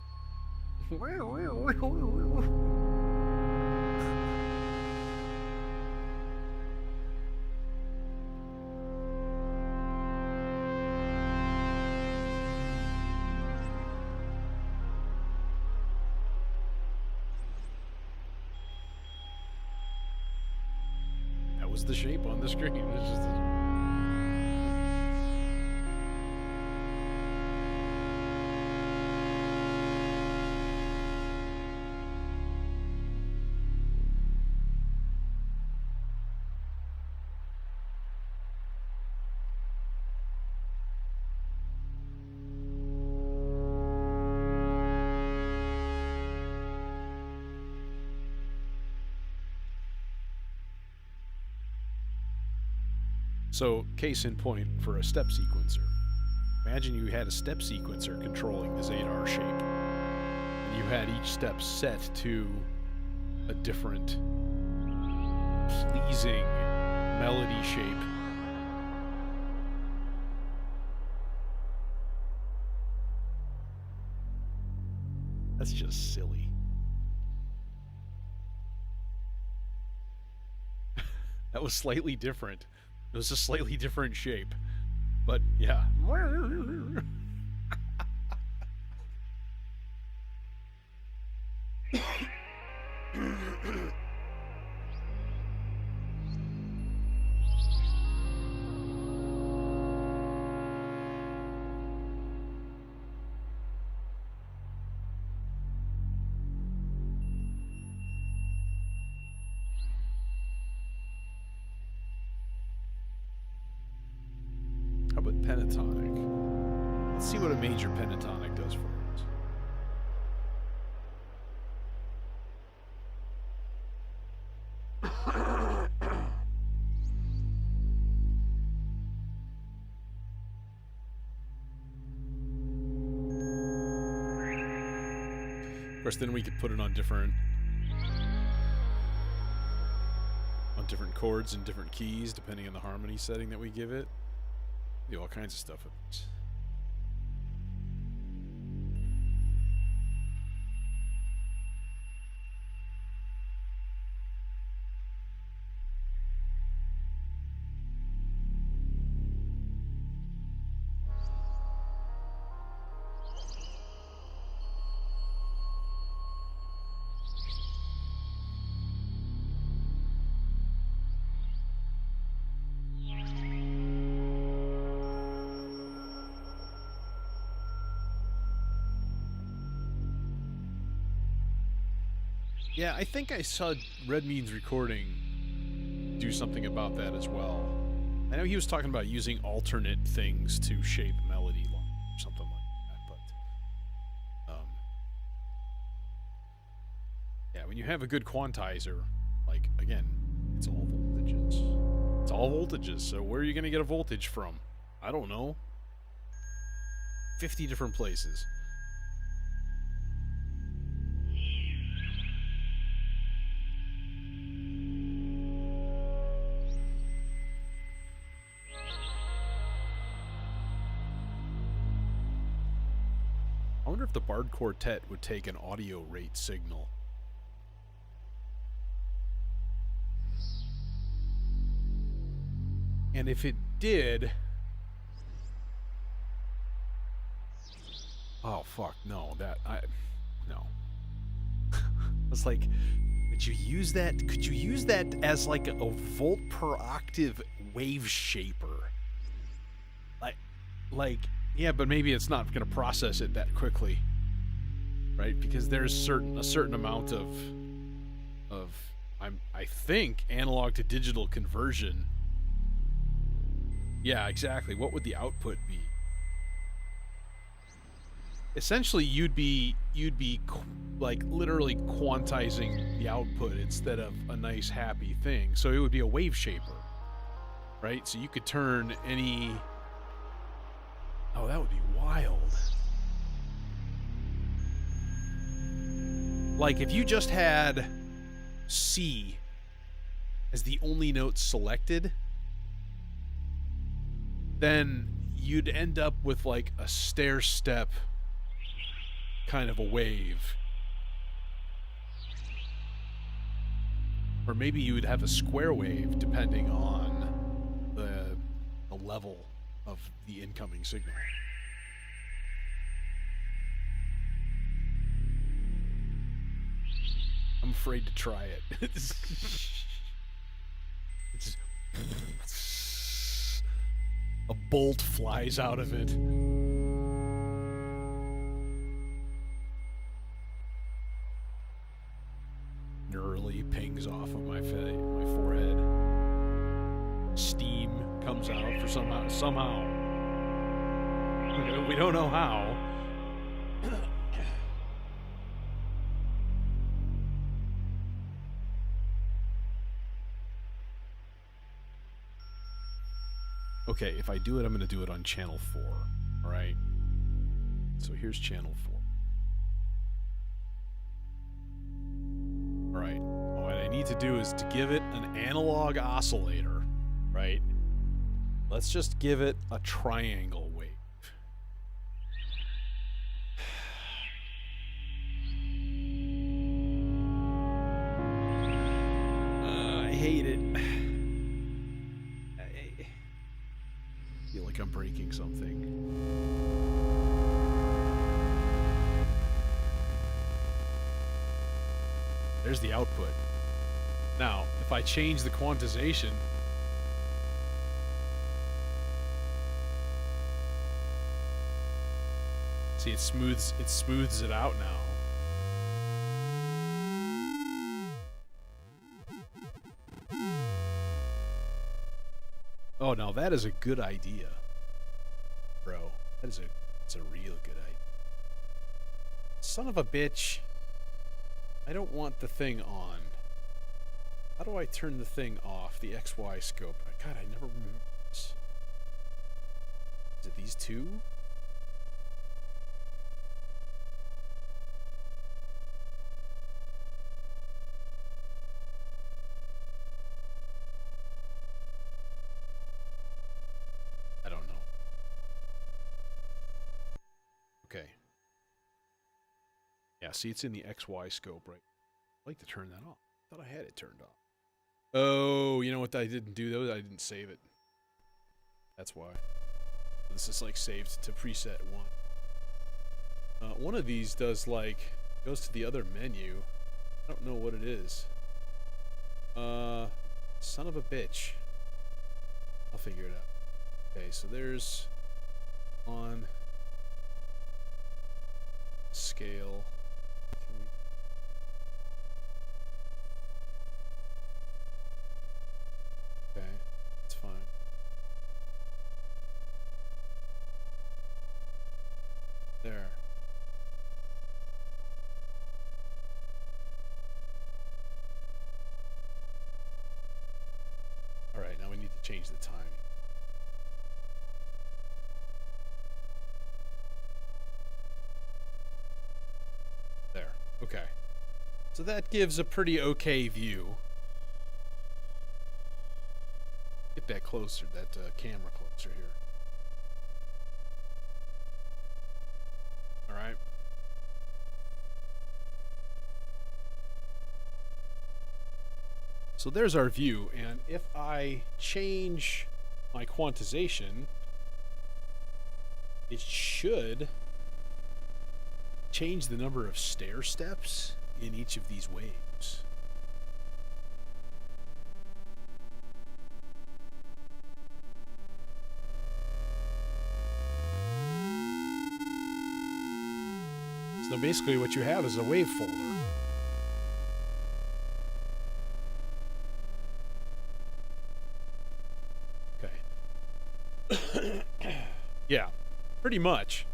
Speaker 1: That was the shape on the screen. It's just so, case in point for a step sequencer. Imagine you had a step sequencer controlling the Zadar shape. And you had each step set to a different pleasing melody shape. That's just silly. That was slightly different. It was a slightly different shape. But, yeah. How about pentatonic? Let's see what a major pentatonic does for us. Of course, then we could put it on different chords and different keys, depending on the harmony setting that we give it. Do all kinds of stuff with this. Yeah, I think I saw Red Mean's recording do something about that as well. I know he was talking about using alternate things to shape melody or something like that, but yeah, when you have a good quantizer, like, again, it's all voltages. It's all voltages, so where are you going to get a voltage from? I don't know. 50 different places. I wonder if the Bard Quartet would take an audio rate signal. And if it did... Oh, fuck, no, no. It's like, could you use that as like a volt per octave wave shaper? Like, yeah, but maybe it's not going to process it that quickly, right? Because there's a certain amount of I think analog to digital conversion. Yeah, exactly. What would the output be? Essentially, you'd be like literally quantizing the output instead of a nice happy thing. So it would be a wave shaper, right? So you could turn any... Oh, that would be wild. Like, if you just had C as the only note selected, then you'd end up with, like, a stair step kind of a wave. Or maybe you would have a square wave depending on the level of the incoming signal. I'm afraid to try it. It's a bolt flies out of it. Neurally pings off of my forehead. Steam comes out for somehow. We don't know how. Okay, if I do it, I'm going to do it on channel 4. All right. So here's channel 4. All right. What I need to do is to give it an analog oscillator, right? Let's just give it a triangle wave. I hate it. I feel like I'm breaking something. There's the output. Now, if I change the quantization, see, it smooths it out now. Oh, now that is a good idea, bro. It's a real good idea. Son of a bitch. I don't want the thing on. How do I turn the thing off? The XY scope. God, I never remember this. Is it these two? I don't know. Okay. Yeah, see, it's in the XY scope, right? I'd like to turn that off. I thought I had it turned off. Oh, you know what I didn't do, though? I didn't save it. That's why. This is, like, saved to preset 1. One of these does, like, goes to the other menu. I don't know what it is. Son of a bitch. I'll figure it out. Okay, so there's on scale. Okay, it's fine. There. All right, now we need to change the timing. There. Okay. So that gives a pretty okay view. Get that closer, that camera closer here. All right. So there's our view, and if I change my quantization, it should change the number of stair steps in each of these waves. So basically what you have is a wave folder. Okay. Yeah, pretty much.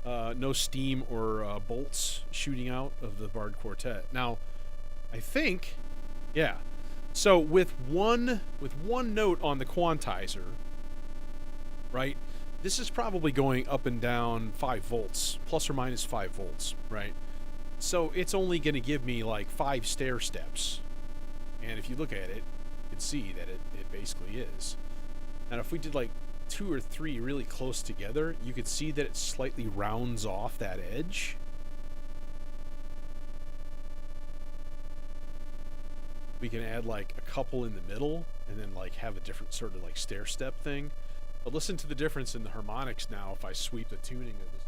Speaker 1: No steam or bolts shooting out of the barred quartet. Now, I think, yeah. So with one note on the quantizer, right? This is probably going up and down 5 volts, plus or minus 5 volts, right? So it's only going to give me like 5 stair steps. And if you look at it, you can see that it basically is. And if we did like 2 or 3 really close together, you could see that it slightly rounds off that edge. we can add like a couple in the middle and then like have a different sort of like stair step thing. But listen to the difference in the harmonics now if I sweep the tuning of this.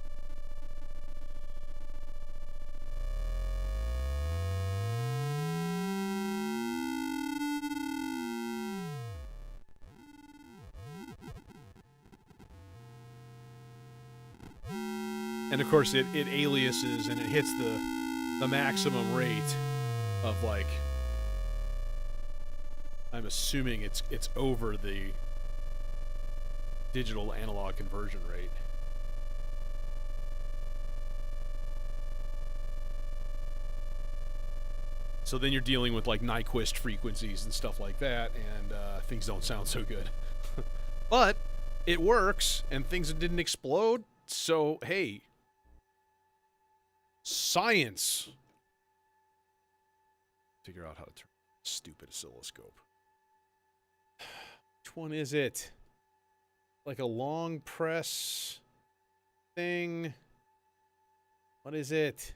Speaker 1: And of course it aliases and it hits the maximum rate of like, I'm assuming it's over the digital analog conversion rate. So then you're dealing with like Nyquist frequencies and stuff like that, and things don't sound so good. But it works, and things didn't explode, so hey. Science! Figure out how to turn this stupid oscilloscope. Which one is it? Like a long press thing? What is it?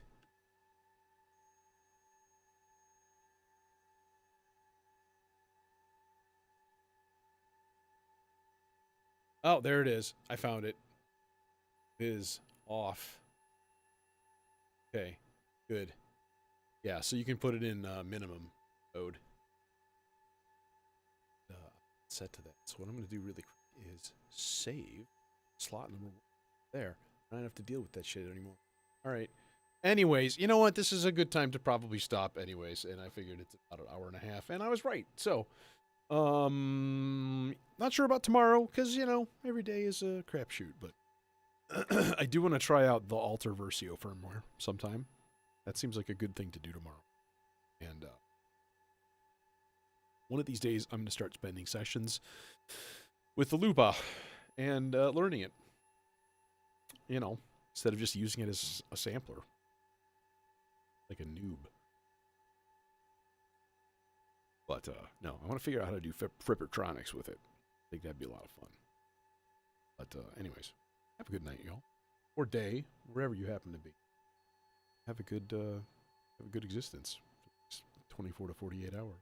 Speaker 1: Oh, there it is. I found it. It is off. Okay, good. Yeah, so you can put it in minimum mode. Set to that. So what I'm going to do really quick is save slot number 1 there. I don't have to deal with that shit anymore. All right. Anyways, you know what? This is a good time to probably stop anyways, and I figured it's about an hour and a half, and I was right. So, not sure about tomorrow, because, you know, every day is a crapshoot, but I do want to try out the Alter Versio firmware sometime. That seems like a good thing to do tomorrow. And one of these days, I'm going to start spending sessions with the Lupa and learning it. You know, instead of just using it as a sampler. Like a noob. But, no, I want to figure out how to do Frippertronics with it. I think that'd be a lot of fun. But, anyways, have a good night, y'all. Or day, wherever you happen to be. Have a good existence. 24 to 48 hours.